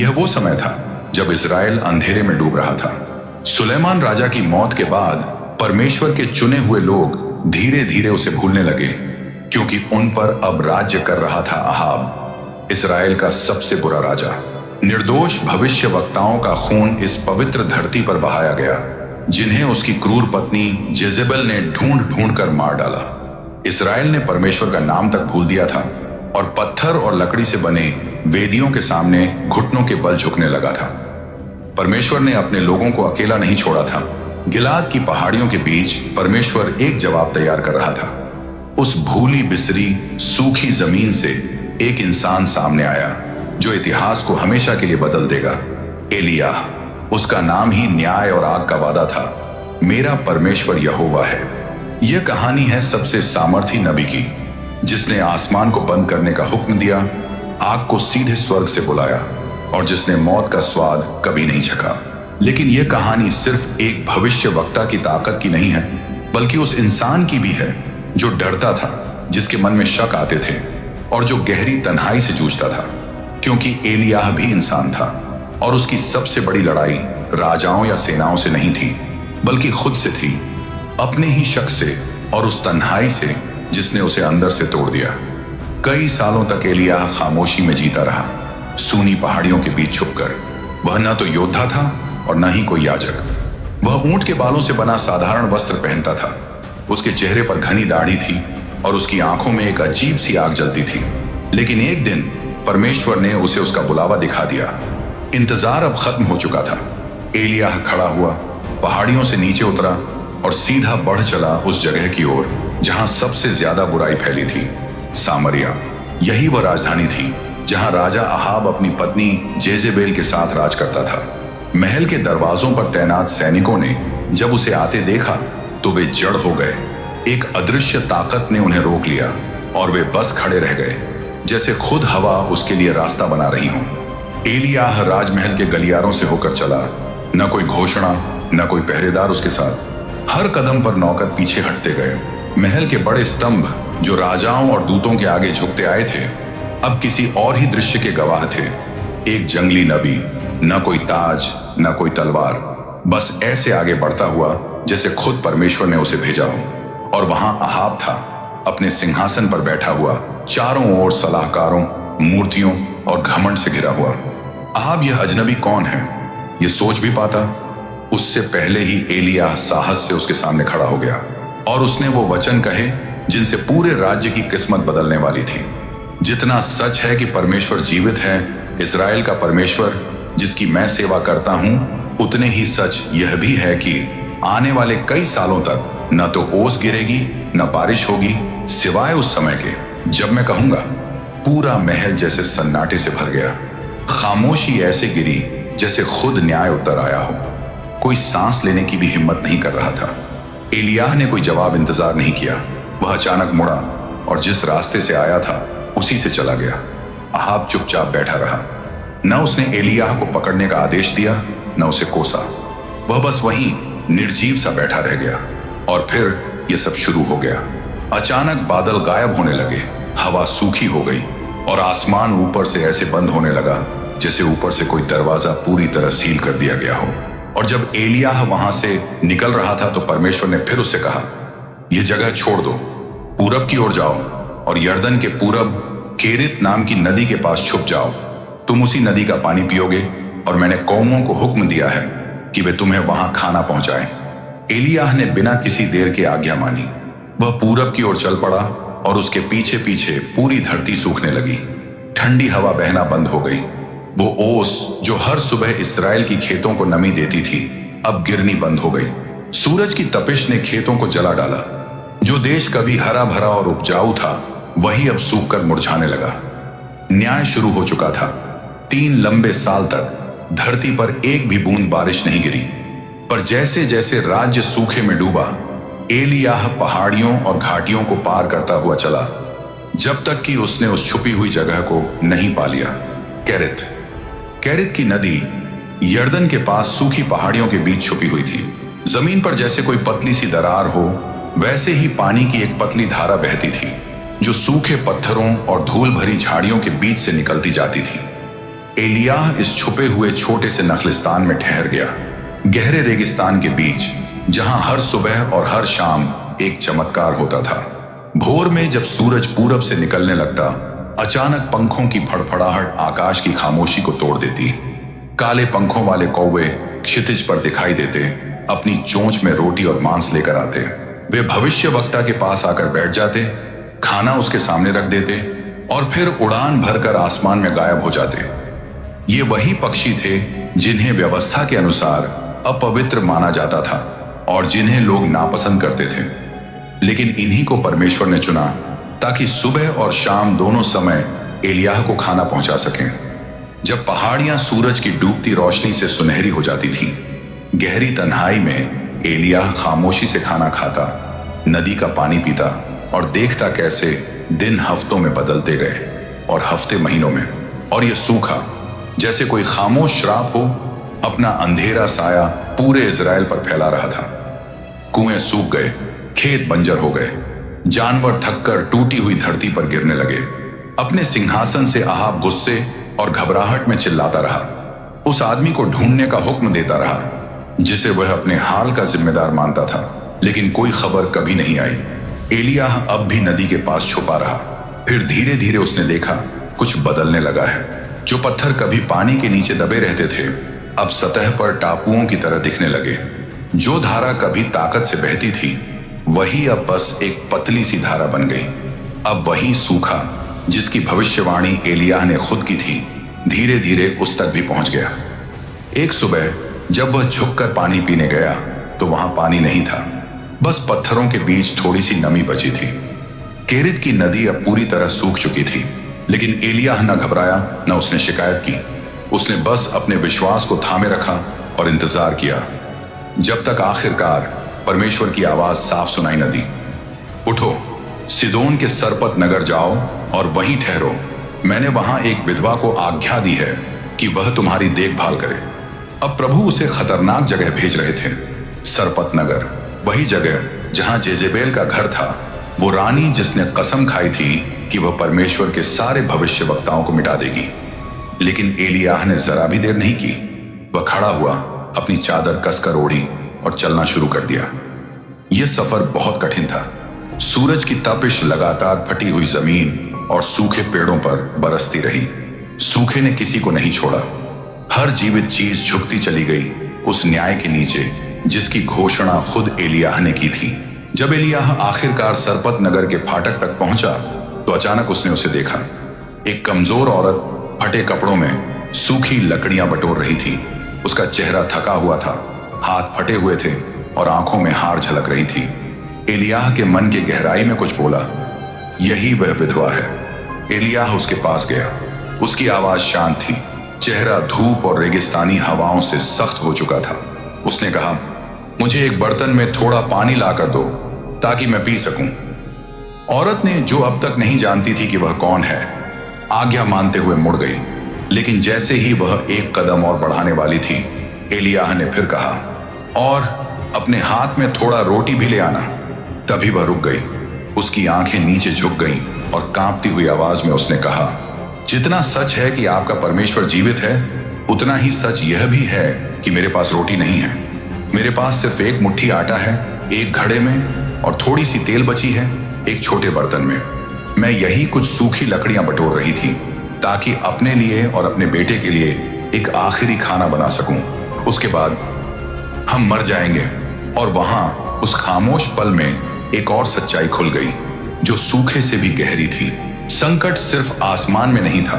यह वो समय था जब इजराइल अंधेरे में डूब रहा था। सुलेमान राजा की मौत के बाद परमेश्वर के चुने हुए लोग धीरे धीरे उसे भूलने लगे, क्योंकि उन पर अब राज्य कर रहा था अहाब, इजराइल का सबसे बुरा राजा। निर्दोष भविष्य वक्ताओं का खून इस पवित्र धरती पर बहाया गया, जिन्हें उसकी क्रूर पत्नी जेजेबेल ने ढूंढ ढूंढ कर मार डाला। इजराइल ने परमेश्वर का नाम तक भूल दिया था और पत्थर और लकड़ी से बने वेदियों के सामने घुटनों के बल झुकने लगा था। परमेश्वर ने अपने लोगों को अकेला नहीं छोड़ा था। गिलाद की पहाड़ियों के बीच परमेश्वर एक जवाब तैयार कर रहा था। उस भूली बिसरी सूखी जमीन से एक इंसान सामने आया जो इतिहास को हमेशा के लिए बदल देगा। एलियाह, उसका नाम ही न्याय और आग का वादा था। मेरा परमेश्वर यहोवा है। यह कहानी है सबसे सामर्थी नबी की, जिसने आसमान को बंद करने का हुक्म दिया, आग को सीधे स्वर्ग से बुलाया और जिसने मौत का स्वाद कभी नहीं चखा। लेकिन यह कहानी सिर्फ एक भविष्य वक्ता की ताकत की नहीं है, बल्कि उस इंसान की भी है जो डरता था, जिसके मन में शक आते थे और जो गहरी तन्हाई से जूझता था। क्योंकि एलियाह भी इंसान था और उसकी सबसे बड़ी लड़ाई राजाओं या सेनाओं से नहीं थी, बल्कि खुद से थी, अपने ही शक से और उस तन्हाई से जिसने उसे अंदर से तोड़ दिया। कई सालों तक एलियाह खामोशी में जीता रहा, सूनी पहाड़ियों के बीच छुपकर। वह न तो योद्धा था और न ही कोई याजक। वह ऊंट के बालों से बना साधारण वस्त्र पहनता था। उसके चेहरे पर घनी दाढ़ी थी और उसकी आंखों में एक अजीब सी आग जलती थी। लेकिन एक दिन परमेश्वर ने उसे उसका बुलावा दिखा दिया। इंतजार अब खत्म हो चुका था। एलियाह खड़ा हुआ, पहाड़ियों से नीचे उतरा और सीधा बढ़ चला उस जगह की ओर जहां सबसे ज्यादा बुराई फैली थी, सामरिया। यही वह राजधानी थी जहां राजा अहाब अपनी पत्नी जेजेबेल के साथ राज करता था। महल के दरवाजों पर तैनात सैनिकों ने जब उसे आते देखा तो वे जड़ हो गए। एक अदृश्य ताकत ने उन्हें रोक लिया और वे बस खड़े रह गए, जैसे खुद हवा उसके लिए रास्ता बना रही हो। एलियाह राजमहल के गलियारों से होकर चला, न कोई घोषणा, न कोई पहरेदार उसके साथ। हर कदम पर नौकर पीछे हटते गए। महल के बड़े स्तंभ जो राजाओं और दूतों के आगे झुकते आए थे, अब किसी और ही दृश्य के गवाह थे। एक जंगली नबी, न कोई ताज, न कोई तलवार, बस ऐसे आगे बढ़ता हुआ जैसे खुद परमेश्वर ने उसे भेजा हो। और वहां अहाब था, अपने सिंहासन पर बैठा हुआ, चारों ओर सलाहकारों, मूर्तियों और घमंड से घिरा हुआ। अहाब यह अजनबी कौन है, ये सोच भी पाता? उससे पहले ही एलियाह साहस से उसके सामने खड़ा हो गया और उसने वो वचन कहे जिनसे पूरे राज्य की किस्मत बदलने वाली थी। जितना सच है कि परमेश्वर जीवित है, इजराइल का परमेश्वर जिसकी मैं सेवा करता हूं, उतने ही सच यह भी है कि आने वाले कई सालों तक न तो ओस गिरेगी न बारिश होगी, सिवाय उस समय के जब मैं कहूंगा। पूरा महल जैसे सन्नाटे से भर गया। खामोशी ऐसे गिरी जैसे खुद न्याय उतर आया हो। कोई सांस लेने की भी हिम्मत नहीं कर रहा था। एलियाह ने कोई जवाब इंतजार नहीं किया। वह अचानक मुड़ा और जिस रास्ते से आया था उसी से चला गया। अहाब चुपचाप बैठा रहा। न उसने एलियाह को पकड़ने का आदेश दिया, न उसे कोसा। वह बस वहीं निर्जीव सा बैठा रह गया। और फिर यह सब शुरू हो गया। अचानक बादल गायब होने लगे, हवा सूखी हो गई और आसमान ऊपर से ऐसे बंद होने लगा जैसे ऊपर से कोई दरवाजा पूरी तरह सील कर दिया गया हो। और जब एलियाह वहां से निकल रहा था तो परमेश्वर ने फिर उससे कहा, यह जगह छोड़ दो, पूरब की ओर जाओ और यर्दन के पूरब केरित नाम की नदी के पास छुप जाओ। तुम उसी नदी का पानी पियोगे और मैंने कौमों को हुक्म दिया है कि वे तुम्हें वहां खाना पहुंचाएं। एलियाह ने बिना किसी देर के आज्ञा मानी। वह पूरब की ओर चल पड़ा और उसके पीछे पीछे पूरी धरती सूखने लगी। ठंडी हवा बहना बंद हो गई। वो ओस जो हर सुबह इस्राएल की खेतों को नमी देती थी, अब गिरनी बंद हो गई। सूरज की तपिश ने खेतों को जला डाला। जो देश कभी हरा भरा और उपजाऊ था, वही अब सूखकर मुरझाने लगा। न्याय शुरू हो चुका था। 3 लंबे साल तक धरती पर एक भी बूंद बारिश नहीं गिरी। पर जैसे जैसे राज्य सूखे में डूबा, एलियाह पहाड़ियों और घाटियों को पार करता हुआ चला, जब तक कि उसने उस छुपी हुई जगह को नहीं पा लिया। कैरित की नदी यर्दन के पास सूखी पहाड़ियों के बीच छुपी हुई थी। जमीन पर जैसे कोई पतली सी दरार हो, वैसे ही पानी की एक पतली धारा बहती थी जो सूखे पत्थरों और धूल भरी झाड़ियों के बीच से निकलती जाती थी। एलियाह इस छुपे हुए छोटे से नखलिस्तान में ठहर गया, गहरे रेगिस्तान के बीच, जहां हर सुबह और हर शाम एक चमत्कार होता था। भोर में जब सूरज पूरब से निकलने लगता, अचानक पंखों की फड़फड़ाहट आकाश की खामोशी को तोड़ देती। काले पंखों वाले कौवे क्षितिज पर दिखाई देते, अपनी चोंच में रोटी और मांस लेकर आते। वे भविष्यवक्ता के पास आकर बैठ जाते, खाना उसके सामने रख देते और फिर उड़ान भरकर आसमान में गायब हो जाते। ये वही पक्षी थे जिन्हें व्यवस्था के अनुसार अपवित्र माना जाता था और जिन्हें लोग नापसंद करते थे, लेकिन इन्हीं को परमेश्वर ने चुना ताकि सुबह और शाम दोनों समय एलियाह को खाना पहुंचा सकें। जब पहाड़ियां सूरज की डूबती रोशनी से सुनहरी हो जाती थीं, गहरी तन्हाई में एलियाह खामोशी से खाना खाता, नदी का पानी पीता और देखता कैसे दिन हफ्तों में बदलते गए और हफ्ते महीनों में, और यह सूखा जैसे कोई खामोश श्राप हो अपना अंधेरा साया पूरे इजराइल पर फैला रहा था। कुएं सूख गए, खेत बंजर हो गए, जानवर थककर टूटी हुई धरती पर गिरने लगे। अपने सिंहासन से अहाब गुस्से और घबराहट में चिल्लाता रहा, उस आदमी को ढूंढने का हुक्म देता रहा जिसे वह अपने हाल का जिम्मेदार मानता था, लेकिन कोई खबर कभी नहीं आई। एलियाह अब भी नदी के पास छुपा रहा। फिर धीरे धीरे उसने देखा कुछ बदलने लगा है। जो पत्थर कभी पानी के नीचे दबे रहते थे, अब सतह पर टापुओं की तरह दिखने लगे। जो धारा कभी ताकत से बहती थी, वही अब बस एक पतली सी धारा बन गई। अब वही सूखा जिसकी भविष्यवाणी एलियाह ने खुद की थी, धीरे धीरे उस तक भी पहुंच गया। एक सुबह जब वह झुककर पानी पीने गया तो वहां पानी नहीं था, बस पत्थरों के बीच थोड़ी सी नमी बची थी। केरित की नदी अब पूरी तरह सूख चुकी थी, लेकिन एलियाह न घबराया न उसने शिकायत की। उसने बस अपने विश्वास को थामे रखा और इंतजार किया, जब तक आखिरकार परमेश्वर की आवाज साफ सुनाई न दी। उठो, सिदोन के सरपत नगर जाओ और वहीं ठहरो। मैंने वहां एक विधवा को आज्ञा दी है कि वह तुम्हारी देखभाल करे। अब प्रभु उसे खतरनाक जगह भेज रहे थे। सरपत नगर, वही जगह जहां जेजेबेल का घर था, वो रानी जिसने कसम खाई थी कि वह परमेश्वर के सारे भविष्यवक्ताओं को मिटा देगी। लेकिन एलियाह ने जरा भी देर नहीं की। वह खड़ा हुआ, अपनी चादर कसकर ओढ़ी और चलना शुरू कर दिया। यह सफर बहुत कठिन था। सूरज की तपिश लगातार फटी हुई जमीन और सूखे पेड़ों पर बरसती रही। सूखे ने किसी को नहीं छोड़ा। हर जीवित चीज झुकती चली गई उस न्याय के नीचे जिसकी घोषणा खुद एलियाह ने की थी। जब एलियाह आखिरकार सरपत नगर के फाटक तक पहुंचा तो अचानक उसने उसे देखा। एक कमजोर औरत फटे कपड़ों में सूखी लकड़ियां बटोर रही थी। उसका चेहरा थका हुआ था, हाथ फटे हुए थे और आंखों में हार झलक रही थी। एलियाह के मन के गहराई में कुछ बोला, यही वह विधवा है। एलियाह उसके पास गया। उसकी आवाज शांत थी, चेहरा धूप और रेगिस्तानी हवाओं से सख्त हो चुका था। उसने कहा, मुझे एक बर्तन में थोड़ा पानी लाकर दो ताकि मैं पी सकूं। औरत ने, जो अब तक नहीं जानती थी कि वह कौन है, आज्ञा मानते हुए मुड़ गई। लेकिन जैसे ही वह एक कदम और बढ़ाने वाली थी, एलियाह ने फिर कहा, और अपने हाथ में थोड़ा रोटी भी ले आना। तभी वह रुक गई। उसकी आंखें नीचे झुक गईं और कांपती हुई आवाज में उसने कहा, जितना सच है कि आपका परमेश्वर जीवित है, उतना ही सच यह भी है कि मेरे पास रोटी नहीं है। मेरे पास सिर्फ एक मुट्ठी आटा है, एक घड़े में, और थोड़ी सी तेल बची है एक छोटे बर्तन में। मैं यही कुछ सूखी लकड़ियां बटोर रही थी ताकि अपने लिए और अपने बेटे के लिए एक आखिरी खाना बना सकूं। उसके बाद हम मर जाएंगे। और वहां उस खामोश पल में एक और सच्चाई खुल गई जो सूखे से भी गहरी थी। संकट सिर्फ आसमान में नहीं था,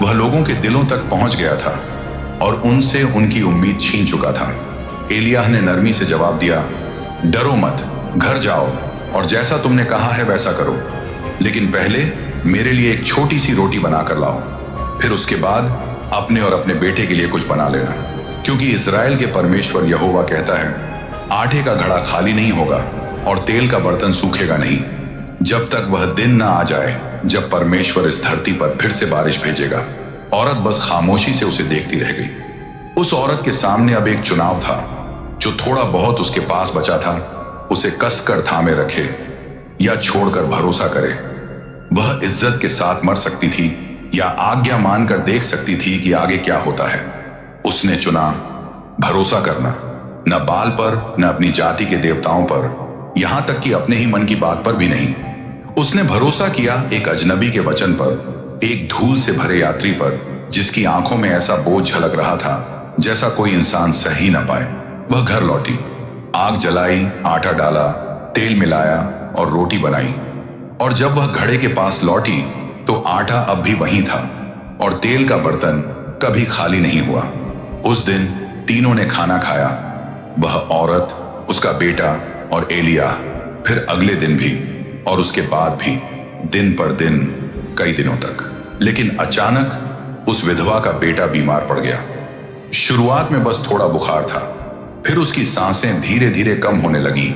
वह लोगों के दिलों तक पहुंच गया था और उनसे उनकी उम्मीद छीन चुका था। एलियाह ने नरमी से जवाब दिया, डरो मत, घर जाओ और जैसा तुमने कहा है वैसा करो, लेकिन पहले मेरे लिए एक छोटी सी रोटी बनाकर लाओ। फिर उसके बाद अपने और अपने बेटे के लिए कुछ बना लेना, क्योंकि इजराइल के परमेश्वर यहोवा कहता है, आटे का घड़ा खाली नहीं होगा और तेल का बर्तन सूखेगा नहीं, जब तक वह दिन ना आ जाए जब परमेश्वर इस धरती पर फिर से बारिश भेजेगा। औरत बस खामोशी से उसे देखती रह गई। उस औरत के सामने अब एक चुनाव था। जो थोड़ा बहुत उसके पास बचा था, उसे कसकर थामे रखे या छोड़कर भरोसा करे। वह इज्जत के साथ मर सकती थी या आज्ञा मानकर देख सकती थी कि आगे क्या होता है। उसने चुना भरोसा करना, न बाल पर, न अपनी जाति के देवताओं पर, यहां तक कि अपने ही मन की बात पर भी नहीं। उसने भरोसा किया एक अजनबी के वचन पर, एक धूल से भरे यात्री पर, जिसकी आंखों में ऐसा बोझ झलक रहा था जैसा कोई इंसान सह ही न पाए। वह घर लौटी, आग जलाई, आटा डाला, तेल मिलाया और रोटी बनाई। और जब वह घड़े के पास लौटी तो आटा अब भी वहीं था और तेल का बर्तन कभी खाली नहीं हुआ। उस दिन तीनों ने खाना खाया, वह औरत, उसका बेटा और एलिय्याह, फिर अगले दिन भी और उसके बाद भी, दिन पर दिन, कई दिनों तक। लेकिन अचानक उस विधवा का बेटा बीमार पड़ गया। शुरुआत में बस थोड़ा बुखार था, फिर उसकी सांसें धीरे धीरे कम होने लगी,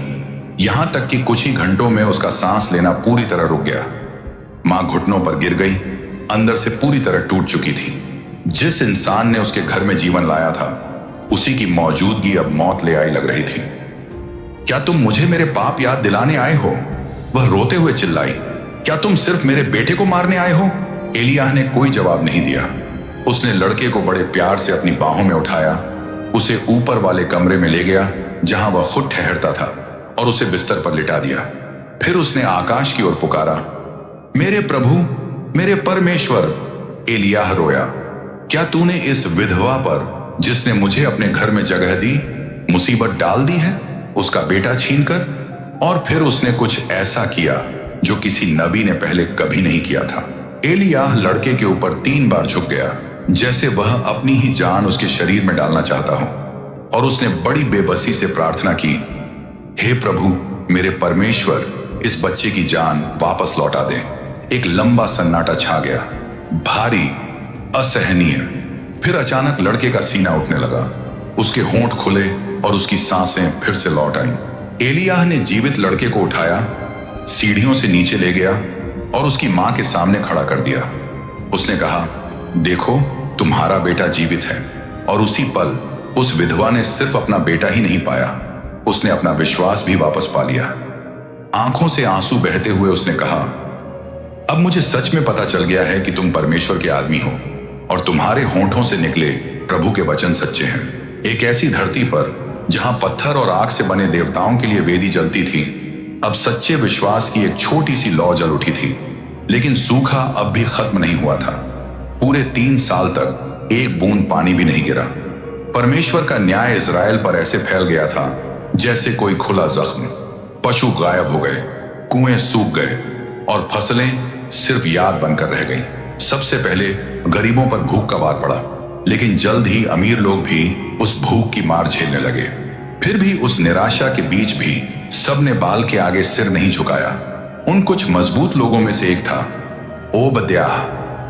यहां तक कि कुछ ही घंटों में उसका सांस लेना पूरी तरह रुक गया। मां घुटनों पर गिर गई, अंदर से पूरी तरह टूट चुकी थी। जिस इंसान ने उसके घर में जीवन लाया था, उसी की मौजूदगी अब मौत ले आई लग रही थी। क्या तुम मुझे मेरे पाप याद दिलाने आए हो? वह रोते हुए चिल्लाई। क्या तुम सिर्फ मेरे बेटे को मारने आए हो? एलिय्याह ने कोई जवाब नहीं दिया। उसने लड़के को बड़े प्यार से अपनी बाहों में उठाया, उसे ऊपर वाले कमरे में ले गया जहां वह खुद ठहरता था और उसे बिस्तर पर लिटा दिया। फिर उसने आकाश की ओर पुकारा, मेरे प्रभु, मेरे परमेश्वर। एलिय्याह रोया, क्या तूने इस विधवा पर, जिसने मुझे अपने घर में जगह दी, मुसीबत डाल दी है, उसका बेटा छीनकर? और फिर उसने कुछ ऐसा किया जो किसी नबी ने पहले कभी नहीं किया था। एलिय्याह लड़के के ऊपर 3 बार झुक गया, जैसे वह अपनी ही जान उसके शरीर में डालना चाहता हो, और उसने बड़ी बेबसी से प्रार्थना की, हे प्रभु, मेरे परमेश्वर, इस बच्चे की जान वापस लौटा दे। एक लंबा सन्नाटा छा गया, भारी, असहनीय। फिर अचानक लड़के का सीना उठने लगा, उसके होंठ खुले और उसकी सांसें फिर से लौट आईं। एलिय्याह ने जीवित लड़के को उठाया, सीढ़ियों से नीचे ले गया और उसकी मां के सामने खड़ा कर दिया। उसने कहा, देखो, तुम्हारा बेटा जीवित है। और उसी पल उस विधवा ने सिर्फ अपना बेटा ही नहीं पाया, उसने अपना विश्वास भी वापस पा लिया। आंखों से आंसू बहते हुए उसने कहा, अब मुझे सच में पता चल गया है कि तुम परमेश्वर के आदमी हो और तुम्हारे होंठों से निकले प्रभु के वचन सच्चे हैं। एक ऐसी धरती पर जहां पत्थर और आग से बने देवताओं के लिए वेदी जलती थी, अब सच्चे विश्वास की एक छोटी सी लौ जल उठी थी। लेकिन सूखा अब भी खत्म नहीं हुआ था। पूरे 3 साल तक एक बूंद पानी भी नहीं गिरा। परमेश्वर का न्याय इजराइल पर ऐसे फैल गया था जैसे कोई खुला जख्म। पशु गायब हो गए, कुएं सूख गए और फसलें सिर्फ याद बनकर रह गईं। सबसे पहले गरीबों पर भूख का वार पड़ा, लेकिन जल्द ही अमीर लोग भी उस भूख की मार झेलने लगे। फिर भी उस निराशा के बीच भी सबने बाल के आगे सिर नहीं झुकाया। उन कुछ मजबूत लोगों में से एक था ओबद्याह,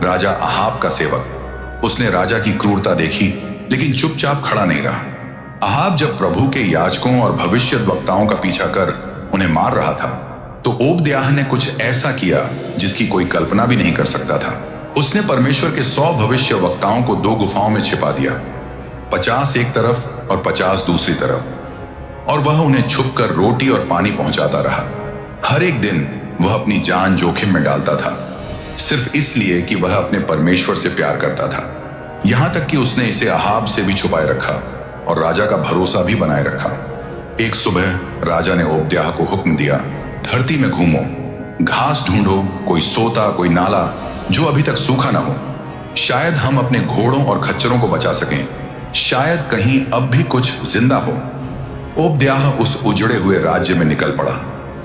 राजा अहाब का सेवक। उसने राजा की क्रूरता देखी, लेकिन चुपचाप खड़ा नहीं रहा। अहाब जब प्रभु के याजकों और भविष्यद्वक्ताओं का पीछा कर उन्हें मार रहा था, तो ओबद्याह ने कुछ ऐसा किया जिसकी कोई कल्पना भी नहीं कर सकता था। उसने परमेश्वर के 100 भविष्यवक्ताओं को 2 गुफाओं में छिपा दिया, 50 एक तरफ और 50 दूसरी तरफ, और वह उन्हें छुपकर रोटी और पानी पहुंचाता रहा। हर एक दिन वह अपनी जान जोखिम में डालता था, सिर्फ इसलिए कि वह अपने परमेश्वर से प्यार करता था। यहां तक कि उसने इसे अहाब से भी छुपाए रखा और राजा का भरोसा भी बनाए रखा। एक सुबह राजा ने ओबद्याह को हुक्म दिया, धरती में घूमो, घास ढूंढो, कोई सोता, कोई नाला जो अभी तक सूखा ना हो। शायद हम अपने घोड़ों और खच्चरों को बचा सकें, शायद कहीं अब भी कुछ जिंदा हो। ओबद्याह उस उजड़े हुए राज्य में निकल पड़ा,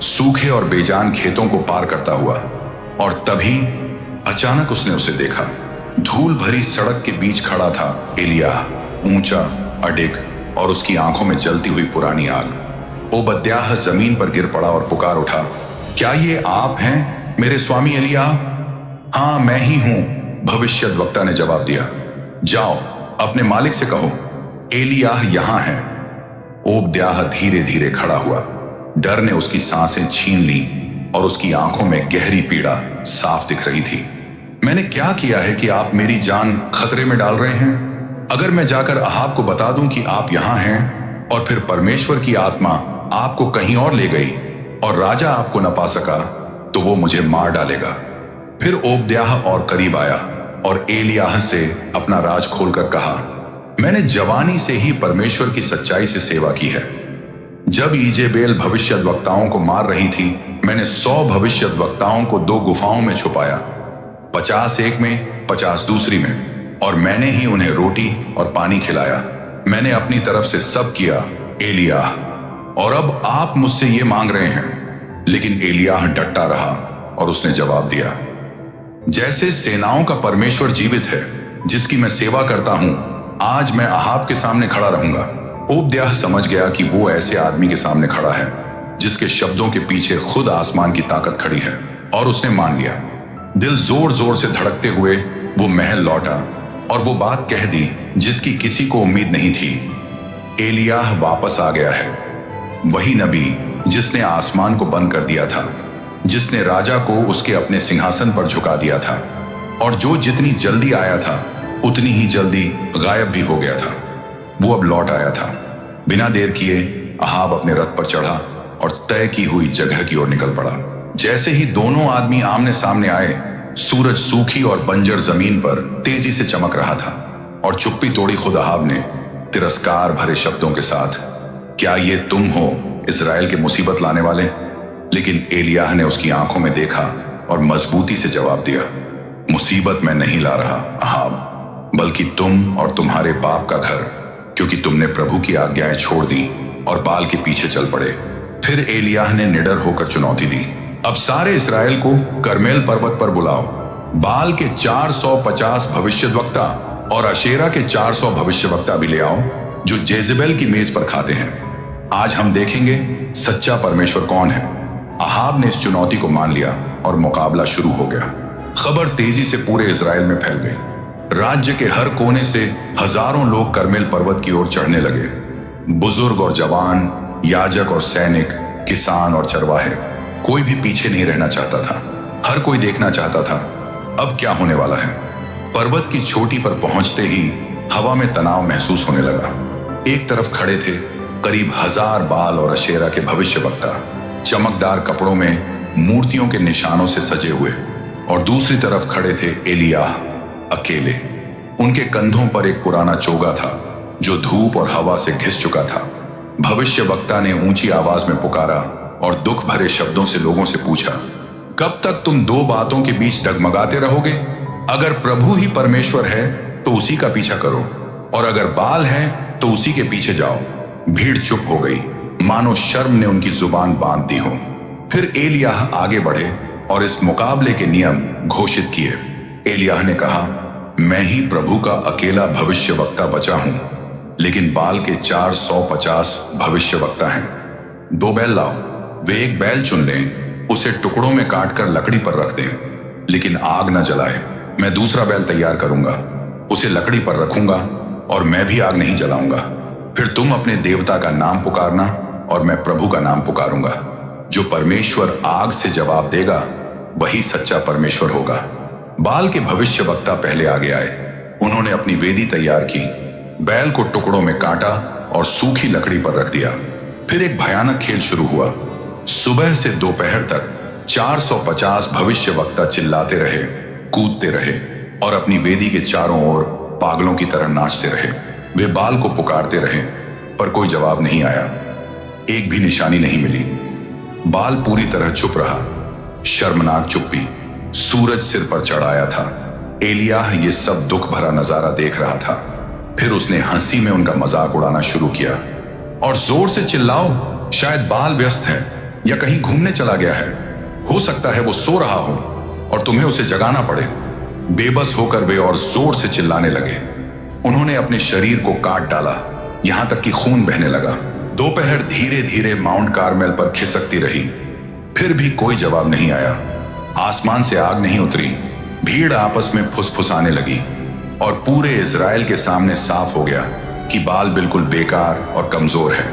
सूखे और बेजान खेतों को पार करता हुआ, और तभी अचानक उसने उसे देखा। धूल भरी सड़क के बीच खड़ा था एलिय्याह, ऊंचा, अडिग और उसकी आंखों में जलती हुई पुरानी आग। ओबद्याह जमीन पर गिर पड़ा और पुकार उठा, क्या ये आप हैं मेरे स्वामी एलिय्याह? हाँ, मैं ही हूं, भविष्यद्वक्ता ने जवाब दिया। जाओ, अपने मालिक से कहो एलिय्याह यहां है। ओबद्याह धीरे धीरे खड़ा हुआ। डर ने उसकी सांसें छीन ली और उसकी आंखों में गहरी पीड़ा साफ दिख रही थी। मैंने क्या किया है कि आप मेरी जान खतरे में डाल रहे हैं? अगर मैं जाकर अहाब को बता दूं कि आप यहां हैं और फिर परमेश्वर की आत्मा आपको कहीं और ले गई और राजा आपको न पा सका, तो वो मुझे मार डालेगा। फिर ओबद्याह और करीब आया और एलियाह से अपना राज खोलकर कहा, मैंने जवानी से ही परमेश्वर की सच्चाई से सेवा की है। जब ईजेबेल भविष्यद्वक्ताओं को मार रही थी, मैंने 100 भविष्यद्वक्ताओं को 2 गुफाओं में छुपाया, 50 एक में, 50 दूसरी में, और मैंने ही उन्हें रोटी और पानी खिलाया। मैंने अपनी तरफ से सब किया, एलियाह। और अब आप मुझसे ये मांग रहे हैं। लेकिन एलियाह डटा रहा और उसने जवाब दिया, जैसे सेनाओं का परमेश्वर जीवित है, जिसकी मैं सेवा करता हूं, आज मैं अहाब के सामने खड़ा रहूंगा। ओबद्याह समझ गया कि वो ऐसे आदमी के सामने खड़ा है जिसके शब्दों के पीछे खुद आसमान की ताकत खड़ी है, और उसने मान लिया। दिल जोर जोर से धड़कते हुए वो महल लौटा और वो बात कह दी जिसकी किसी को उम्मीद नहीं थी। एलियाह वापस आ गया है, वही नबी जिसने आसमान को बंद कर दिया था, जिसने राजा को उसके अपने सिंहासन पर झुका दिया था, और जो जितनी जल्दी आया था उतनी ही जल्दी गायब भी हो गया था। वो अब लौट आया था। बिना देर किए अहाब अपने रथ पर चढ़ा और तय की हुई जगह की ओर निकल पड़ा। जैसे ही दोनों आदमी आमने सामने आए, सूरज सूखी और बंजर जमीन पर तेजी से चमक रहा था, और चुप्पी तोड़ी खुद अहाब ने तिरस्कार भरे शब्दों के साथ, क्या ये तुम हो इजराइल के मुसीबत लाने वाले? लेकिन एलियाह ने उसकी आंखों में देखा और मजबूती से जवाब दिया, मुसीबत मैं नहीं ला रहा अहाब, बल्कि तुम और तुम्हारे बाप का घर, क्योंकि तुमने प्रभु की आज्ञाएं छोड़ दी और बाल के पीछे चल पड़े। फिर एलियाह ने निडर होकर चुनौती दी, अब सारे इस्राएल को करमेल पर्वत पर बुलाओ, बाल के 450 भविष्यद्वक्ता और अशेरा के 400 भविष्यवक्ता भी ले आओ, जो जेजेबेल की मेज पर खाते हैं। आज हम देखेंगे सच्चा परमेश्वर कौन है। अहाब ने इस चुनौती को मान लिया और मुकाबला शुरू हो गया। खबर तेजी से पूरे इजराइल में फैल गई। राज्य के हर कोने से हजारों लोग करमेल पर्वत की ओर चढ़ने लगे। बुजुर्ग और जवान, याजक और सैनिक, किसान और चरवाहे, कोई भी पीछे नहीं रहना चाहता था। हर कोई देखना चाहता था अब क्या होने वाला है। पर्वत की चोटी पर पहुंचते ही हवा में तनाव महसूस होने लगा। एक तरफ खड़े थे करीब 1000 बाल और अशेरा के भविष्यवक्ता, चमकदार कपड़ों में मूर्तियों के निशानों से सजे हुए, और दूसरी तरफ खड़े थे एलियाह अकेले। उनके कंधों पर एक पुराना चोगा था जो धूप और हवा से घिस चुका था। भविष्यवक्ता ने ऊंची आवाज में पुकारा और दुख भरे शब्दों से लोगों से पूछा, कब तक तुम 2 बातों के बीच डगमगाते रहोगे? अगर प्रभु ही परमेश्वर है तो उसी का पीछा करो, और अगर बाल है तो उसी के पीछे जाओ। भीड़ चुप हो गई, मानो शर्म ने उनकी जुबान बांध दी हो। फिर एलियाह आगे बढ़े और इस मुकाबले के नियम घोषित किए। एलियाह ने कहा, मैं ही प्रभु का अकेला भविष्यवक्ता बचा हूं, लेकिन बाल के 450 भविष्यवक्ता हैं। 2 बैल लाओ। वे एक बैल चुन लें, उसे टुकड़ों में काटकर लकड़ी पर रख दें, लेकिन आग न जलाए। मैं दूसरा बैल तैयार करूंगा, उसे लकड़ी पर रखूंगा, और मैं भी आग नहीं जलाऊंगा। फिर तुम अपने देवता का नाम पुकारना और मैं प्रभु का नाम पुकारूंगा। जो परमेश्वर आग से जवाब देगा वही सच्चा परमेश्वर होगा। बाल के भविष्यवक्ता पहले आगे आए। उन्होंने अपनी वेदी तैयार की, बैल को टुकड़ों में काटा और सूखी लकड़ी पर रख दिया। फिर एक भयानक खेल शुरू हुआ। सुबह से दोपहर तक 450 भविष्यवक्ता चिल्लाते रहे, कूदते रहे और अपनी वेदी के चारों ओर पागलों की तरह नाचते रहे। वे बाल को पुकारते रहे, पर कोई जवाब नहीं आया। एक भी निशानी नहीं मिली। बाल पूरी तरह चुप रहा। शर्मनाक चुप्पी। सूरज सिर पर चढ़ाया था। एलियाह ये सब दुख भरा नजारा देख रहा था। फिर उसने हंसी में उनका मजाक उड़ाना शुरू किया, और जोर से चिल्लाओ, शायद बाल व्यस्त है या कहीं घूमने चला गया है। हो सकता है वो सो रहा हो और तुम्हें उसे जगाना पड़े। बेबस होकर वे और जोर से चिल्लाने लगे। उन्होंने अपने शरीर को काट डाला, यहां तक कि खून बहने लगा। दोपहर धीरे धीरे माउंट कार्मेल पर खिसकती रही, फिर भी कोई जवाब नहीं आया। आसमान से आग नहीं उतरी। भीड़ आपस में फुसफुसाने लगी, और पूरे इजराइल के सामने साफ हो गया कि बाल बिल्कुल बेकार और कमजोर है।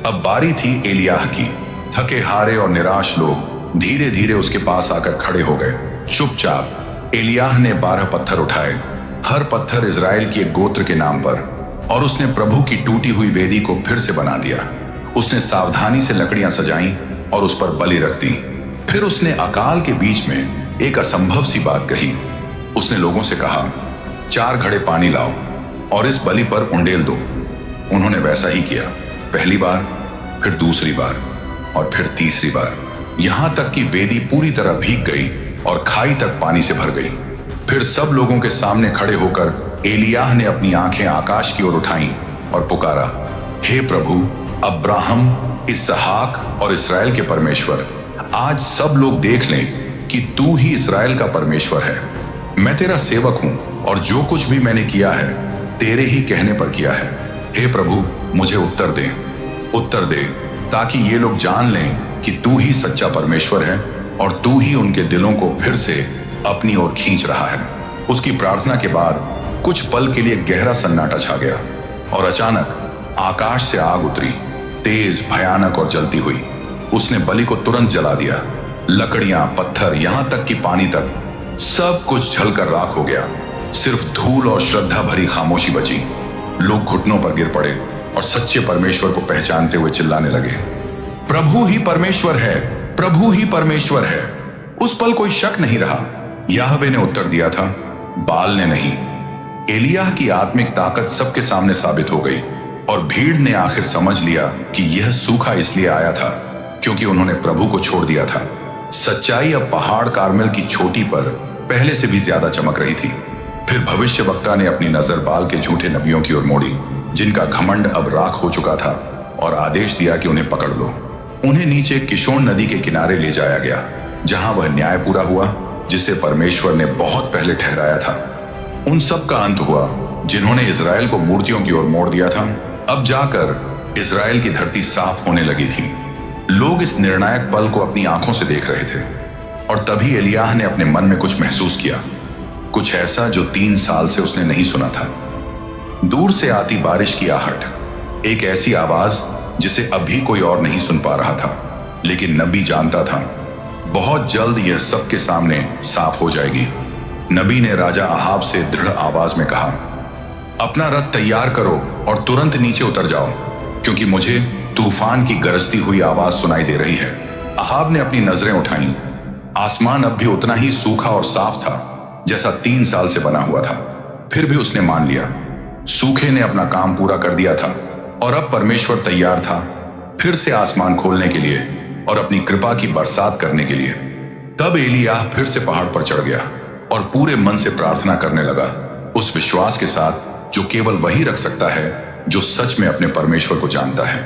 अब बारी थी एलियाह की। थके हारे और निराश लोग धीरे धीरे उसके पास आकर खड़े हो गए। चुपचाप एलियाह ने 12 पत्थर उठाए, हर पत्थर इजराइल के एक गोत्र के नाम पर, और उसने प्रभु की टूटी हुई वेदी को फिर से बना दिया। उसने सावधानी से लकड़ियां सजाई और उस पर बलि रख दी। फिर उसने अकाल के बीच में एक असंभव सी बात कही। उसने लोगों से कहा, 4 घड़े पानी लाओ और इस बलि पर उंडेल दो। उन्होंने वैसा ही किया। पहली बार, फिर दूसरी बार और फिर तीसरी बार, यहां तक कि वेदी पूरी तरह भीग गई और खाई तक पानी से भर गई। फिर सब लोगों के सामने खड़े होकर एलियाह ने अपनी आंखें आकाश की ओर उठाईं और पुकारा, हे प्रभु, अब्राहम, इसहाक और इस्राएल के परमेश्वर, आज सब लोग देख लें कि तू ही इस्राएल का परमेश्वर है। मैं तेरा सेवक हूं और जो कुछ भी मैंने किया है तेरे ही कहने पर किया है। हे प्रभु, मुझे उत्तर दे ताकि ये लोग जान लें कि तू ही सच्चा परमेश्वर है और तू ही उनके दिलों को फिर से अपनी ओर खींच रहा है। उसकी प्रार्थना के बाद कुछ पल के लिए गहरा सन्नाटा छा गया और अचानक आकाश से आग उतरी, तेज, भयानक और जलती हुई। उसने बलि को तुरंत जला दिया। लकड़ियां, पत्थर, यहां तक कि पानी तक, सब कुछ जलकर राख हो गया। सिर्फ धूल और श्रद्धा भरी खामोशी बची। लोग घुटनों पर गिर पड़े और सच्चे परमेश्वर को पहचानते हुए चिल्लाने लगे, प्रभु ही परमेश्वर है, प्रभु ही परमेश्वर है। उस पल कोई शक नहीं रहा। याहवे ने उत्तर दिया था, बाल ने नहीं। एलियाह की आत्मिक ताकत सबके सामने साबित हो गई और भीड़ ने आखिर समझ लिया कि यह सूखा इसलिए आया था क्योंकि उन्होंने प्रभु को छोड़ दिया था। सच्चाई अब पहाड़ कार्मेल की चोटी पर पहले से भी ज्यादा चमक रही थी। फिर भविष्यवक्ता ने अपनी नजर बाल के झूठे नबियों की ओर मोड़ी, जिनका घमंड अब राख हो चुका था, और आदेश दिया कि उन्हें पकड़ लो। उन्हें नीचे किशोन नदी के किनारे ले जाया गया, जहां वह न्याय पूरा हुआ जिसे परमेश्वर ने बहुत पहले ठहराया था। उन सब का अंत हुआ जिन्होंने इजराइल को मूर्तियों की ओर मोड़ दिया था। अब जाकर इजराइल की धरती साफ होने लगी थी। लोग इस निर्णायक पल को अपनी आंखों से देख रहे थे और तभी एलियाह ने अपने मन में कुछ महसूस किया, कुछ ऐसा जो 3 साल से उसने नहीं सुना था। दूर से आती बारिश की आहट, एक ऐसी आवाज जिसे अभी कोई और नहीं सुन पा रहा था, लेकिन नबी जानता था बहुत जल्द यह सबके सामने साफ हो जाएगी। नबी ने राजा अहाब से दृढ़ आवाज में कहा, अपना रथ तैयार करो और तुरंत नीचे उतर जाओ, क्योंकि मुझे तूफान की गरजती हुई आवाज सुनाई दे रही है। अहाब ने अपनी नजरें उठाईं। आसमान अब भी उतना ही सूखा और साफ था जैसा 3 साल से बना हुआ था। फिर भी उसने मान लिया, सूखे ने अपना काम पूरा कर दिया था और अब परमेश्वर तैयार था फिर से आसमान खोलने के लिए और अपनी कृपा की बरसात करने के लिए। तब एलियाह फिर से पहाड़ पर चढ़ गया और पूरे मन से प्रार्थना करने लगा, उस विश्वास के साथ जो केवल वही रख सकता है जो सच में अपने परमेश्वर को जानता है।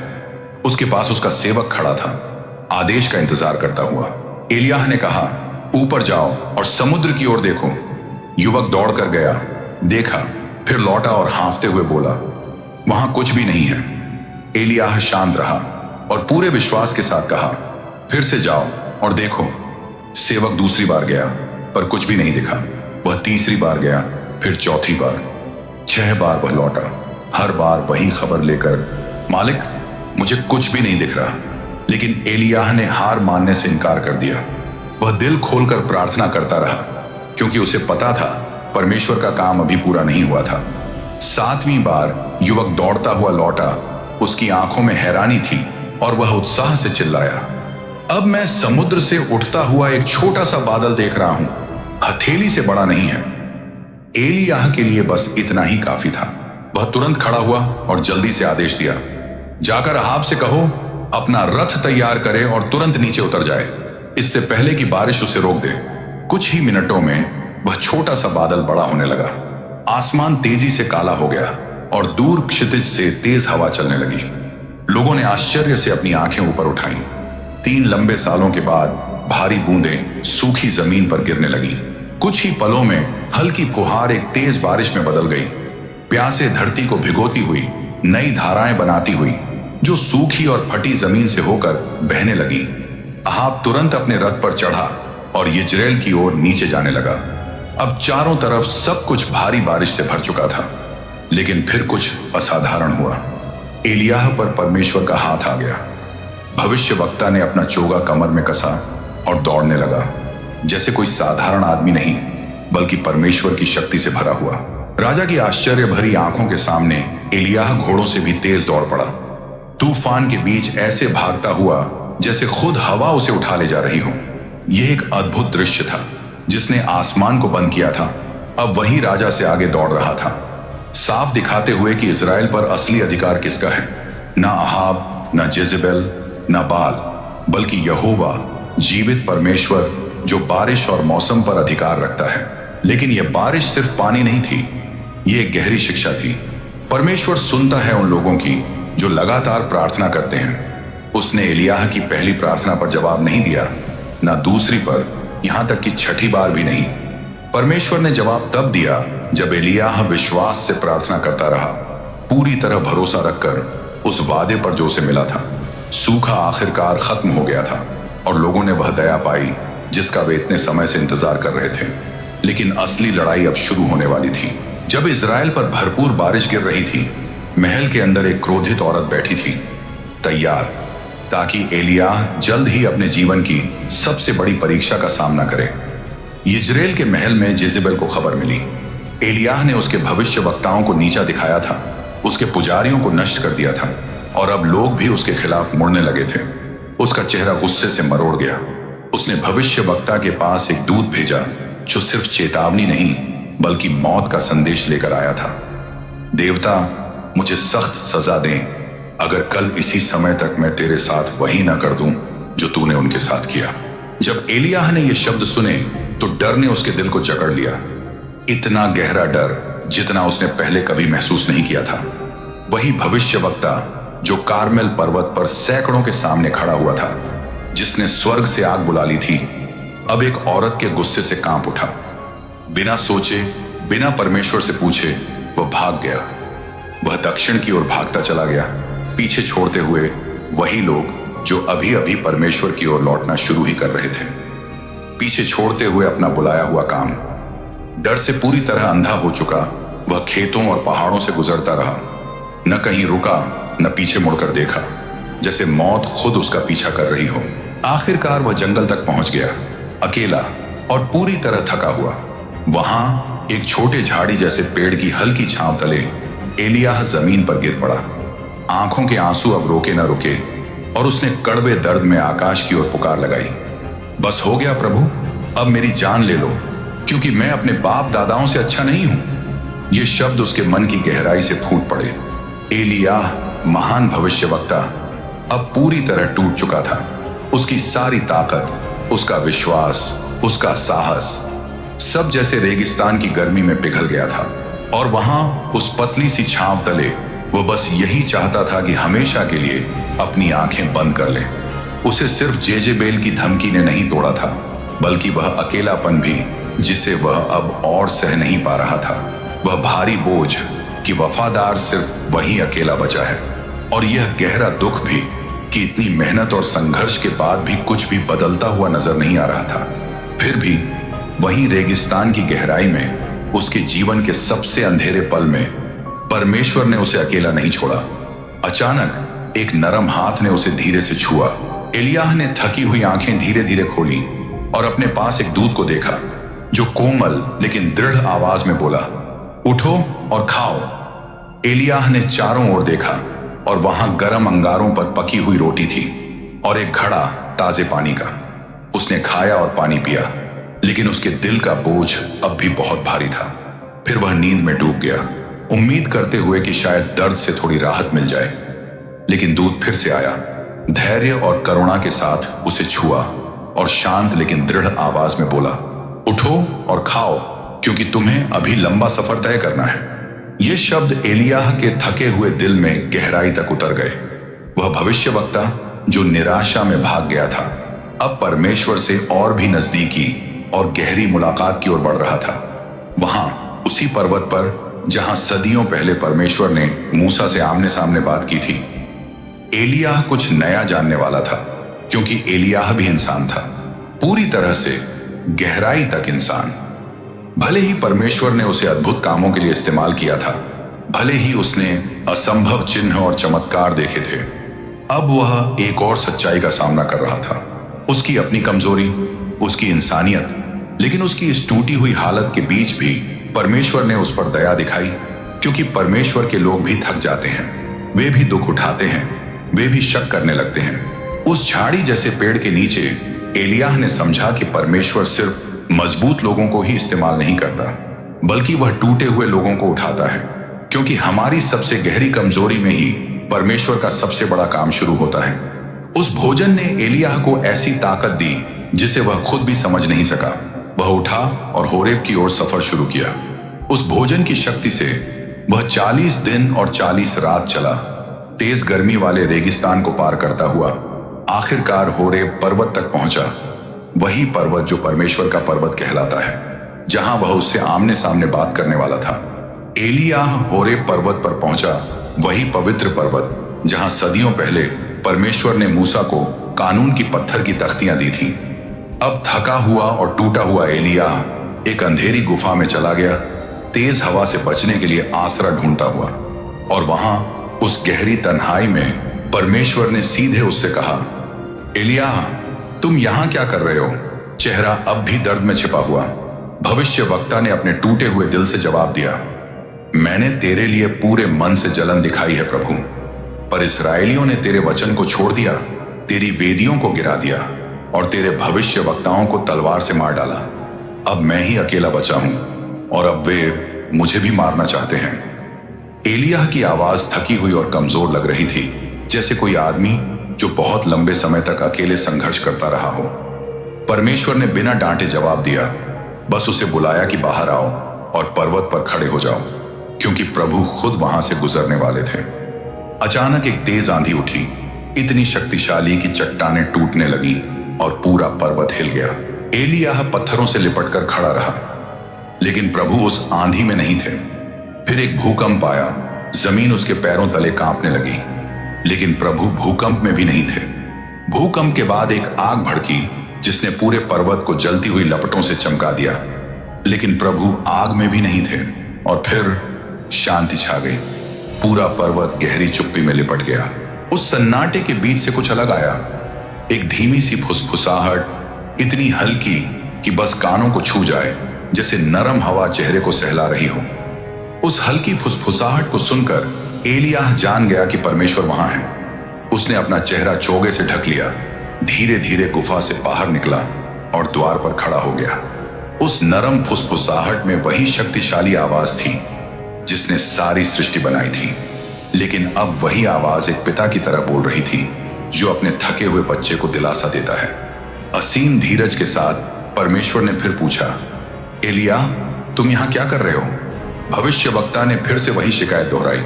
उसके पास उसका सेवक खड़ा था, आदेश का इंतजार करता हुआ। एलियाह ने कहा, ऊपर जाओ और समुद्र की ओर देखो। युवक दौड़कर गया, देखा, फिर लौटा और हाँफते हुए बोला, वहां कुछ भी नहीं है। एलियाह शांत रहा और पूरे विश्वास के साथ कहा, फिर से जाओ और देखो। सेवक दूसरी बार गया पर कुछ भी नहीं दिखा। वह तीसरी बार गया, फिर चौथी बार, 6 बार वह लौटा, हर बार वही खबर लेकर, मालिक, मुझे कुछ भी नहीं दिख रहा। लेकिन एलियाह ने हार मानने से इनकार कर दिया। वह दिल खोलकर प्रार्थना करता रहा क्योंकि उसे पता था परमेश्वर का काम अभी पूरा नहीं हुआ था। 7वीं बार युवक दौड़ता हुआ लौटा। उसकी आंखों में हैरानी थी और वह उत्साह से चिल्लाया, अब मैं समुद्र से उठता हुआ एक छोटा सा बादल देख रहा हूं, हथेली से बड़ा नहीं है। एलियाह के लिए बस इतना ही काफी था। वह तुरंत खड़ा हुआ और जल्दी से आदेश दिया, जाकर अहाब से कहो अपना रथ तैयार करे और तुरंत नीचे उतर जाए, इससे पहले कि बारिश उसे रोक दे। कुछ ही मिनटों में वह छोटा सा बादल बड़ा होने लगा। आसमान तेजी से काला हो गया और दूर क्षितिज से तेज हवा चलने लगी। लोगों ने आश्चर्य से अपनी आंखें ऊपर उठाई। 3 लंबे सालों के बाद भारी बूंदें सूखी जमीन पर गिरने लगी। कुछ ही पलों में हल्की फुहार एक तेज बारिश में बदल गई, प्यासे धरती को भिगोती हुई, नई धाराएं बनाती हुई जो सूखी और फटी जमीन से होकर बहने लगी। अहाब तुरंत अपने रथ पर चढ़ा और यिज्रेल की ओर नीचे जाने लगा। अब चारों तरफ सब कुछ भारी बारिश से भर चुका था, लेकिन फिर कुछ असाधारण हुआ। एलियाह पर परमेश्वर का हाथ आ गया। भविष्यवक्ता ने अपना चोगा कमर में कसा और दौड़ने लगा, जैसे कोई साधारण आदमी नहीं बल्कि परमेश्वर की शक्ति से भरा हुआ। राजा की आश्चर्य भरी आंखों के सामने एलियाह घोड़ों से भी तेज दौड़ पड़ा। तूफान के बीच ऐसे भागता हुआ जैसे खुद हवा उसे उठा ले जा रही हो। यह एक अद्भुत दृश्य था जिसने आसमान को बंद किया था अब वही राजा से आगे दौड़ रहा था, साफ दिखाते हुए कि इजराइल पर असली अधिकार किसका है। ना अहाब, ना जेजेबेल, ना बाल, बल्कि यहोवा, जीवित परमेश्वर, जो बारिश और मौसम पर अधिकार रखता है। लेकिन यह बारिश सिर्फ पानी नहीं थी, ये एक गहरी शिक्षा थी। परमेश्वर सुनता है उन लोगों की जो लगातार प्रार्थना करते हैं। उसने एलियाह की पहली प्रार्थना पर जवाब नहीं दिया, ना दूसरी पर, यहां तक कि छठी बार भी नहीं। परमेश्वर ने जवाब तब दिया जब एलियाह विश्वास से प्रार्थना करता रहा, पूरी तरह भरोसा रखकर उस वादे पर जो उसे मिला था। सूखा आखिरकार खत्म हो गया था और लोगों ने वह दया पाई जिसका वे इतने समय से इंतजार कर रहे थे। लेकिन असली लड़ाई अब शुरू होने वाली थी। जब इजराइल पर भरपूर बारिश गिर रही थी, महल के अंदर एक क्रोधित औरत बैठी थी, तैयार, ताकि एलियाह जल्द ही अपने जीवन की सबसे बड़ी परीक्षा का सामना करे। यिज्रेल के महल में जेजेबेल को खबर मिली। एलियाह ने उसके भविष्यवक्ताओं को नीचा दिखाया था, उसके पुजारियों को नष्ट कर दिया था और अब लोग भी उसके खिलाफ मुड़ने लगे थे। उसका चेहरा गुस्से से मरोड़ गया। उसने भविष्यवक्ता के पास एक दूत भेजा जो सिर्फ चेतावनी नहीं बल्कि मौत का संदेश लेकर आया था। देवता, मुझे सख्त सजा दें अगर कल इसी समय तक मैं तेरे साथ वही ना कर दूं जो तूने उनके साथ किया। जब एलियाह ने यह शब्द सुने तो डर ने उसके दिल को जकड़ लिया। इतना गहरा डर जितना उसने पहले कभी महसूस नहीं किया था। वही भविष्यवक्ता जो कार्मेल पर्वत पर सैकड़ों के सामने खड़ा हुआ था, जिसने स्वर्ग से आग बुला ली थी, अब एक औरत के गुस्से से कांप उठा। बिना सोचे, बिना परमेश्वर से पूछे वह भाग गया। वह दक्षिण की ओर भागता चला गया, पीछे छोड़ते हुए वही लोग जो अभी अभी परमेश्वर की ओर लौटना शुरू ही कर रहे थे। पीछे छोड़ते हुए अपना बुलाया हुआ काम। डर से पूरी तरह अंधा हो चुका वह खेतों और पहाड़ों से गुजरता रहा, न कहीं रुका न पीछे मुड़कर देखा, जैसे मौत खुद उसका पीछा कर रही हो। आखिरकार वह जंगल तक पहुंच गया, अकेला और पूरी तरह थका हुआ। वहां एक छोटे झाड़ी जैसे पेड़ की हल्की छांव तले एलियाह जमीन पर गिर पड़ा। आंखों के आंसू अब रोके न रुके और उसने कड़वे दर्द में आकाश की ओर पुकार लगाई, बस हो गया प्रभु, अब मेरी जान ले लो, क्योंकि मैं अपने बाप दादाओं से अच्छा नहीं हूं। ये शब्द उसके मन की गहराई से फूट पड़े। एलियाह, महान भविष्यवक्ता, अब पूरी तरह टूट चुका था। उसकी सारी ताकत, उसका विश्वास, उसका साहस, सब जैसे रेगिस्तान की गर्मी में पिघल गया था। और वहां उस पतली सी छांव तले वो बस यही चाहता था कि हमेशा के लिए अपनी आंखें बंद कर ले। उसे सिर्फ जेजेबेल की धमकी ने नहीं तोड़ा था, बल्कि वह अकेलापन भी जिसे वह अब और सह नहीं पा रहा था। वह भारी बोझ कि वफादार सिर्फ वही अकेला बचा है, और यह गहरा दुख भी कि इतनी मेहनत और संघर्ष के बाद भी कुछ भी बदलता हुआ नजर नहीं आ रहा था। फिर भी वहीं रेगिस्तान की गहराई में, उसके जीवन के सबसे अंधेरे पल में परमेश्वर ने उसे अकेला नहीं छोड़ा। अचानक एक नरम हाथ ने उसे धीरे से छुआ। एलियाह ने थकी हुई आंखें धीरे धीरे खोली और अपने पास एक दूत को देखा जो कोमल लेकिन दृढ़ आवाज में बोला, उठो और खाओ। एलियाह ने चारों ओर देखा और वहां गर्म अंगारों पर पकी हुई रोटी थी और एक घड़ा ताजे पानी का। उसने खाया और पानी पिया, लेकिन उसके दिल का बोझ अब भी बहुत भारी था। फिर वह नींद में डूब गया, उम्मीद करते हुए कि शायद दर्द से थोड़ी राहत मिल जाए। लेकिन दूत फिर से आया, धैर्य और करुणा के साथ उसे छुआ और शांत लेकिन दृढ़ आवाज में बोला, उठो और खाओ, क्योंकि तुम्हें अभी लंबा सफर तय करना है। ये शब्द एलियाह के थके हुए दिल में गहराई तक उतर गए। वह भविष्यवक्ता जो निराशा में भाग गया था, अब परमेश्वर से और भी नजदीकी और गहरी मुलाकात की ओर बढ़ रहा था। वहां उसी पर्वत पर जहां सदियों पहले परमेश्वर ने मूसा से आमने सामने बात की थी, एलियाह कुछ नया जानने वाला था, क्योंकि एलियाह भी इंसान था, पूरी तरह से गहराई तक इंसान। भले ही परमेश्वर ने उसे अद्भुत कामों के लिए इस्तेमाल किया था, भले ही उसने असंभव चिन्ह और चमत्कार देखे थे, अब वह एक और सच्चाई का सामना कर रहा था। उसकी अपनी कमजोरी, उसकी इंसानियत, लेकिन उसकी इस टूटी हुई हालत के बीच भी परमेश्वर ने उस पर दया दिखाई, क्योंकि परमेश्वर के लोग भी थक जाते हैं, वे भी दुख उठाते हैं, वे भी शक करने लगते हैं। उस झाड़ी जैसे पेड़ के नीचे एलियाह ने समझा कि परमेश्वर सिर्फ मजबूत लोगों को ही इस्तेमाल नहीं करता, बल्कि वह टूटे हुए लोगों को उठाता है, क्योंकि हमारी सबसे गहरी कमजोरी में ही परमेश्वर का सबसे बड़ा काम शुरू होता है। उस भोजन ने एलियाह को ऐसी ताकत दी जिसे वह खुद भी समझ नहीं सका। वह उठा और होरेब की ओर सफर शुरू किया। उस भोजन की शक्ति से वह 40 दिन और 40 रात चला, तेज गर्मी वाले रेगिस्तान को पार करता हुआ आखिरकार होरेब पर्वत तक पहुंचा। वही पर्वत जो परमेश्वर का पर्वत कहलाता है, जहां वह उससे आमने सामने बात करने वाला था। एलियाह होरेब पर्वत पर पहुंचा, वही पवित्र पर्वत जहां सदियों पहले परमेश्वर ने मूसा को कानून की पत्थर की तख्तियां दी थीं। अब थका हुआ और टूटा हुआ एलियाह एक अंधेरी गुफा में चला गया, तेज हवा से बचने के लिए आसरा ढूंढता हुआ। और वहां उस गहरी तन्हाई में परमेश्वर ने सीधे उससे कहा, एलियाह, तुम यहां क्या कर रहे हो? चेहरा अब भी दर्द में छिपा हुआ भविष्यवक्ता ने अपने टूटे हुए दिल से जवाब दिया, मैंने तेरे लिए पूरे मन से जलन दिखाई है प्रभु, पर इस्राएलियों ने तेरे वचन को छोड़ दिया, तेरी वेदियों को गिरा दिया और तेरे भविष्यवक्ताओं को तलवार से मार डाला। अब मैं ही अकेला बचा हूं और अब वे मुझे भी मारना चाहते हैं। एलियाह की आवाज थकी हुई और कमजोर लग रही थी, जैसे कोई आदमी जो बहुत लंबे समय तक अकेले संघर्ष करता रहा हो। परमेश्वर ने बिना डांटे जवाब दिया, बस उसे बुलाया कि बाहर आओ और पर्वत पर खड़े हो जाओ, क्योंकि प्रभु खुद वहां से गुजरने वाले थे। अचानक एक तेज आंधी उठी, इतनी शक्तिशाली कि चट्टानें टूटने लगी और पूरा पर्वत हिल गया। एलियाह पत्थरों से लिपटकर खड़ा रहा, लेकिन प्रभु उस आंधी में नहीं थे। फिर एक भूकंप आया, जमीन उसके पैरों तले कांपने लगी, लेकिन प्रभु भूकंप में भी नहीं थे। भूकंप के बाद एक आग भड़की जिसने पूरे पर्वत को जलती हुई लपटों से चमका दिया, लेकिन प्रभु आग में भी नहीं थे। और फिर शांति छा गई, पूरा पर्वत गहरी चुप्पी में लिपट गया। उस सन्नाटे के बीच से कुछ अलग आया, एक धीमी सी फुसफुसाहट, इतनी हल्की कि बस कानों को छू जाए, जैसे नरम हवा चेहरे को सहला रही हो। उस हल्की फुसफुसाहट को सुनकर एलियाह जान गया कि परमेश्वर वहां है। उसने अपना चेहरा चोगे से ढक लिया, धीरे धीरे गुफा से बाहर निकला और द्वार पर खड़ा हो गया। उस नरम फुसफुसाहट में वही शक्तिशाली आवाज थी जिसने सारी सृष्टि बनाई थी, लेकिन अब वही आवाज एक पिता की तरह बोल रही थी जो अपने थके हुए बच्चे को दिलासा देता है। असीम धीरज के साथ परमेश्वर ने फिर पूछा, एलियाह, तुम यहां क्या कर रहे हो? भविष्यवक्ता ने फिर से वही शिकायत दोहराई,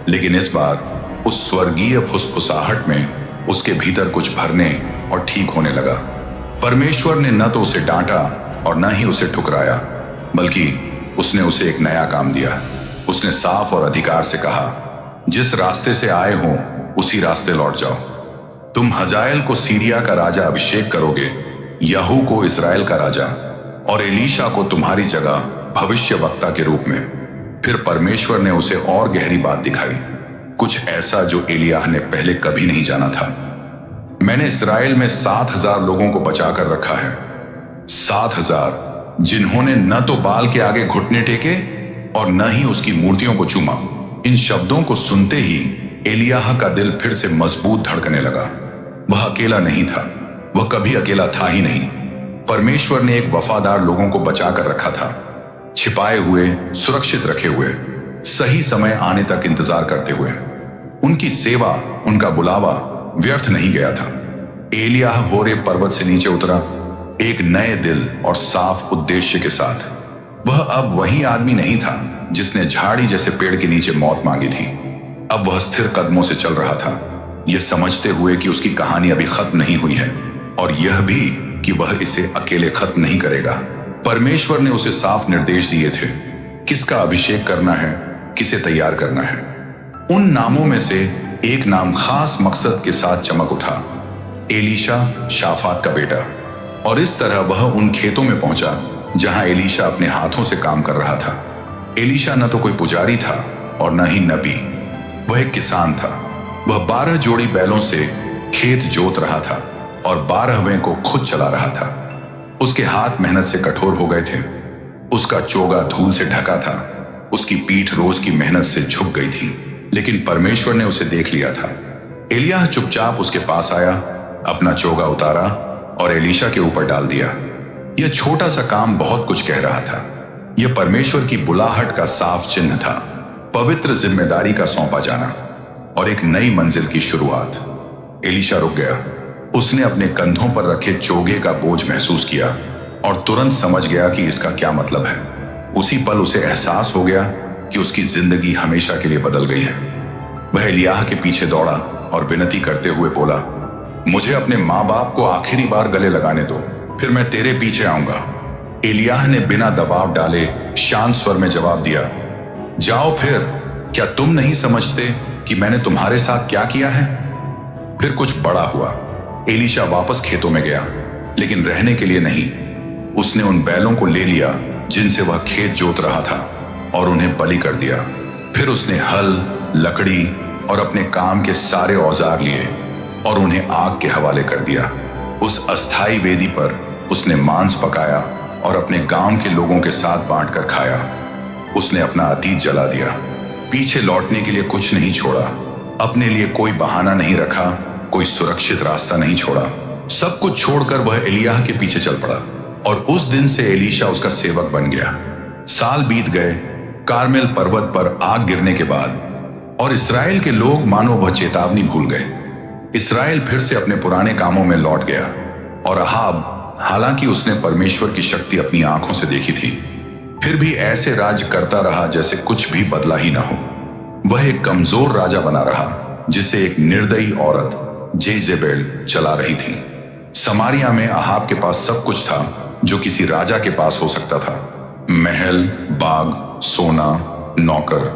लेकिन इस बार उस स्वर्गीय फुसफुसाहट में उसके भीतर कुछ भरने और ठीक होने लगा। परमेश्वर ने न तो उसे डांटा और न ही उसे ठुकराया, बल्कि उसने उसे एक नया काम दिया। उसने साफ और अधिकार से कहा, जिस रास्ते से आए हो उसी रास्ते लौट जाओ। तुम हजाएल को सीरिया का राजा अभिषेक करोगे, यहू को इस्राएल का राजा और एलीशा को तुम्हारी जगह भविष्यवक्ता के रूप में। फिर परमेश्वर ने उसे और गहरी बात दिखाई, कुछ ऐसा जो एलियाह ने पहले कभी नहीं जाना था। मैंने इस्राएल में 7,000 लोगों को बचा कर रखा है, 7,000 जिन्होंने न तो बाल के आगे घुटने टेके और न ही उसकी मूर्तियों को चूमा। इन शब्दों को सुनते ही एलियाह का दिल फिर से मजबूत धड़कने लगा। वह अकेला नहीं था, वह कभी अकेला था ही नहीं। परमेश्वर ने एक वफादार लोगों को बचा कर रखा था, छिपाए हुए, सुरक्षित रखे हुए, सही समय आने तक इंतजार करते हुए। उनकी सेवा, उनका बुलावा व्यर्थ नहीं गया था। एलियाह होरेब पर्वत से नीचे उतरा, एक नए दिल और साफ उद्देश्य के साथ। वह अब वही आदमी नहीं था जिसने झाड़ी जैसे पेड़ के नीचे मौत मांगी थी। अब वह स्थिर कदमों से चल रहा था, यह समझते हुए कि उसकी कहानी अभी खत्म नहीं हुई है, और यह भी कि वह इसे अकेले खत्म नहीं करेगा। परमेश्वर ने उसे साफ निर्देश दिए थे, किसका अभिषेक करना है, किसे तैयार करना है। उन नामों में से एक नाम खास मकसद के साथ चमक उठा, एलीशा, शाफात का बेटा। और इस तरह वह उन खेतों में पहुंचा जहां एलीशा अपने हाथों से काम कर रहा था। एलीशा न तो कोई पुजारी था और न ही नबी, वह एक किसान था। वह 12 जोड़ी बैलों से खेत जोत रहा था और 12वें को खुद चला रहा था। उसके हाथ मेहनत से कठोर हो गए थे, उसका चोगा धूल से ढका था, उसकी पीठ रोज की मेहनत से झुक गई थी, लेकिन परमेश्वर ने उसे देख लिया था। एलियाह चुपचाप उसके पास आया, अपना चोगा उतारा और एलीशा के ऊपर डाल दिया। यह छोटा सा काम बहुत कुछ कह रहा था। यह परमेश्वर की बुलाहट का साफ चिन्ह था, पवित्र जिम्मेदारी का सौंपा जाना और एक नई मंजिल की शुरुआत। एलीशा रुक गया। उसने अपने कंधों पर रखे चोगे का बोझ महसूस किया और तुरंत समझ गया कि इसका क्या मतलब है। उसी पल उसे एहसास हो गया कि उसकी जिंदगी हमेशा के लिए बदल गई है। वह एलियाह के पीछे दौड़ा और विनती करते हुए बोला, मुझे अपने माँ बाप को आखिरी बार गले लगाने दो, फिर मैं तेरे पीछे आऊंगा। एलियाह ने बिना दबाव डाले शांत स्वर में जवाब दिया, जाओ फिर, क्या तुम नहीं समझते कि मैंने तुम्हारे साथ क्या किया है? फिर कुछ बड़ा हुआ। एलीशा वापस खेतों में गया, लेकिन रहने के लिए नहीं। उसने उन बैलों को ले लिया जिनसे वह खेत जोत रहा था और उन्हें बलि कर दिया। फिर उसने हल, लकड़ी और अपने काम के सारे औजार लिए और उन्हें आग के हवाले कर दिया। उस अस्थाई वेदी पर उसने मांस पकाया और अपने गांव के लोगों के साथ बांटकर खाया। उसने अपना अतीत जला दिया, पीछे लौटने के लिए कुछ नहीं छोड़ा, अपने लिए कोई बहाना नहीं रखा, कोई सुरक्षित रास्ता नहीं छोड़ा। सब कुछ छोड़कर वह एलियाह के पीछे चल पड़ा और उस दिन से एलीशा उसका सेवक बन गया। साल बीत गए। कारमेल पर्वत पर आग गिरने के बाद और इस्राएल के लोग मानो वह चेतावनी भूल गए। इस्राएल फिर से अपने पुराने कामों में लौट गया और अहाब, हालांकि उसने परमेश्वर की शक्ति अपनी आंखों से देखी थी, फिर भी ऐसे राज करता रहा जैसे कुछ भी बदला ही ना हो। वह एक कमजोर राजा बना रहा जिसे एक निर्दयी औरत जेजेबेल चला रही थी। समारिया में अहाब के पास सब कुछ था जो किसी राजा के पास हो सकता था, महल, बाग, सोना, नौकर।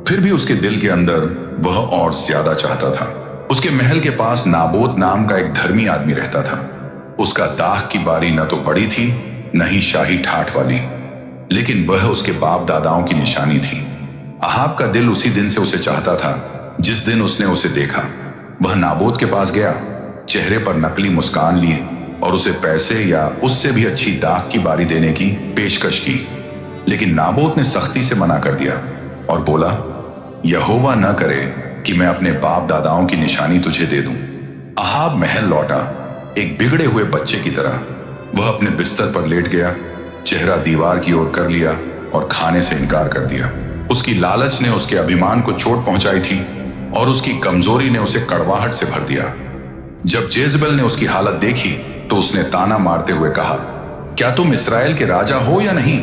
फिर भी उसके दिल के अंदर वह और ज्यादा चाहता था। उसके महल के पास नाबोत नाम का एक धर्मी आदमी रहता था। उसका दाख की बारी न तो बड़ी थी न ही शाही ठाठ वाली, लेकिन वह उसके बाप दादाओं की निशानी थी। अहाब का दिल उसी दिन से उसे चाहता था जिस दिन उसने उसे देखा। वह नाबोत के पास गया, चेहरे पर नकली मुस्कान लिए और उसे पैसे या उससे भी अच्छी दाख की बारी देने की पेशकश की, लेकिन नाबोत ने सख्ती से मना कर दिया और बोला, यहोवा न करे कि मैं अपने बाप दादाओं की निशानी तुझे दे दूं। अहाब महल लौटा एक बिगड़े हुए बच्चे की तरह। वह अपने बिस्तर पर लेट गया, चेहरा दीवार की ओर कर लिया और खाने से इनकार कर दिया। उसकी लालच ने उसके अभिमान को चोट पहुंचाई थी और उसकी कमजोरी ने उसे कड़वाहट से भर दिया। जब जेजबेल ने उसकी हालत देखी तो उसने ताना मारते हुए कहा, क्या तुम इस्राएल के राजा हो या नहीं?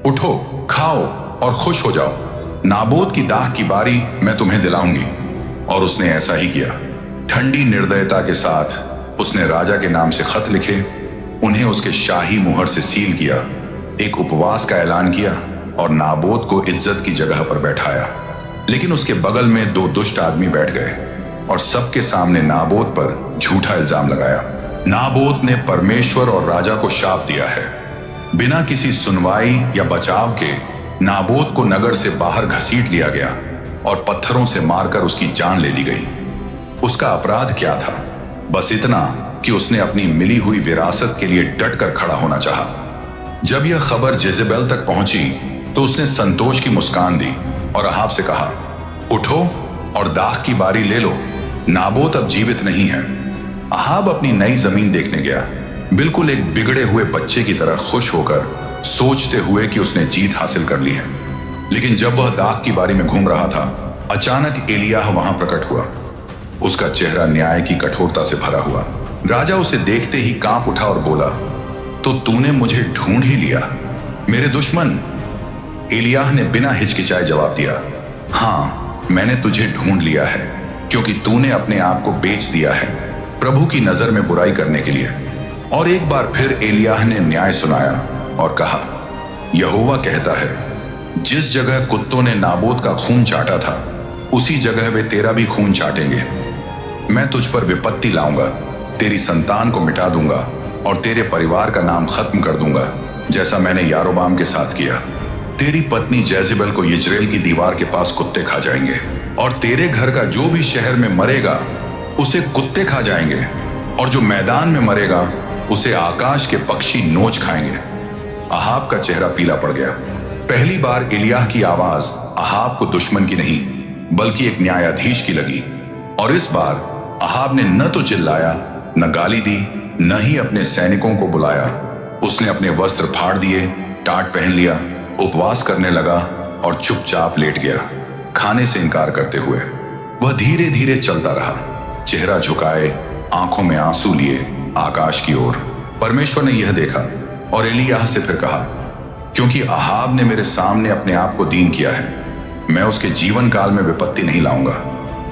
उठो, खाओ और खुश हो जाओ। नाबोत की दाख की बारी मैं तुम्हें दिलाऊंगी। और उसने ऐसा ही किया। ठंडी निर्दयता के साथ उसने राजा के नाम से खत लिखे, उन्हें उसके शाही मुहर से सील किया, एक उपवास का ऐलान किया और नाबोत को इज्जत की जगह पर बैठाया। लेकिन उसके बगल में दो दुष्ट आदमी बैठ गए और सबके सामने नाबोत पर झूठा इल्जाम लगाया। नाबोत ने परमेश्वर और राजा को शाप दिया है। बिना किसी सुनवाई या बचाव के नाबोत को नगर से बाहर घसीट लिया गया और पत्थरों से मारकर उसकी जान ले ली गई। उसका अपराध क्या था? बस इतना कि उसने अपनी मिली हुई विरासत के लिए डट कर खड़ा होना चाहा। जब यह खबर जेजेबेल तक पहुंची तो उसने संतोष की मुस्कान दी और अहाब से कहा, उठो और दाख की बारी ले लो, नाबोत अब जीवित नहीं है। अहाब अपनी नई जमीन देखने गया, बिल्कुल एक बिगड़े हुए बच्चे की तरह खुश होकर, सोचते हुए कि उसने जीत हासिल कर ली है। लेकिन जब वह दाख की बारी में घूम रहा था, अचानक एलियाह वहां प्रकट हुआ। उसका चेहरा न्याय की कठोरता से भरा हुआ। राजा उसे देखते ही कांप उठा और बोला, तो तूने मुझे ढूंढ ही लिया मेरे दुश्मन? एलियाह ने बिना हिचकिचाए जवाब दिया, हाँ, मैंने तुझे ढूंढ लिया है क्योंकि तूने अपने आप को बेच दिया है प्रभु की नजर में बुराई करने के लिए। और एक बार फिर एलियाह ने न्याय सुनाया और कहा, यहोवा कहता है, जिस जगह कुत्तों ने नाबोत का खून चाटा था उसी जगह वे तेरा भी खून चाटेंगे। मैं तुझ पर विपत्ति लाऊंगा, तेरी संतान को मिटा दूंगा और तेरे परिवार का नाम खत्म कर दूंगा, जैसा मैंने यारोबाम के साथ किया। तेरी पत्नी जेजेबेल को यिज्रेल की दीवार के पास कुत्ते खा जाएंगे और तेरे घर का जो भी शहर में मरेगा उसे कुत्ते खा जाएंगे और जो मैदान में मरेगा उसे आकाश के पक्षी नोच खाएंगे। अहाब का चेहरा पीला पड़ गया। पहली बार एलियाह की आवाज अहाब को दुश्मन की नहीं बल्कि एक न्यायाधीश की लगी। और इस बार अहाब ने न तो चिल्लाया, न गाली दी, न ही अपने सैनिकों को बुलाया। उसने अपने वस्त्र फाड़ दिए, टाट पहन लिया, उपवास करने लगा और चुपचाप लेट गया, खाने से इनकार करते हुए। वह धीरे धीरे चलता रहा, चेहरा झुकाए, आंखों में आंसू लिए आकाश की ओर। परमेश्वर ने यह देखा और एलिय्याह से फिर कहा, क्योंकि अहाब ने मेरे सामने अपने आप को दीन किया है, मैं उसके जीवन काल में विपत्ति नहीं लाऊंगा,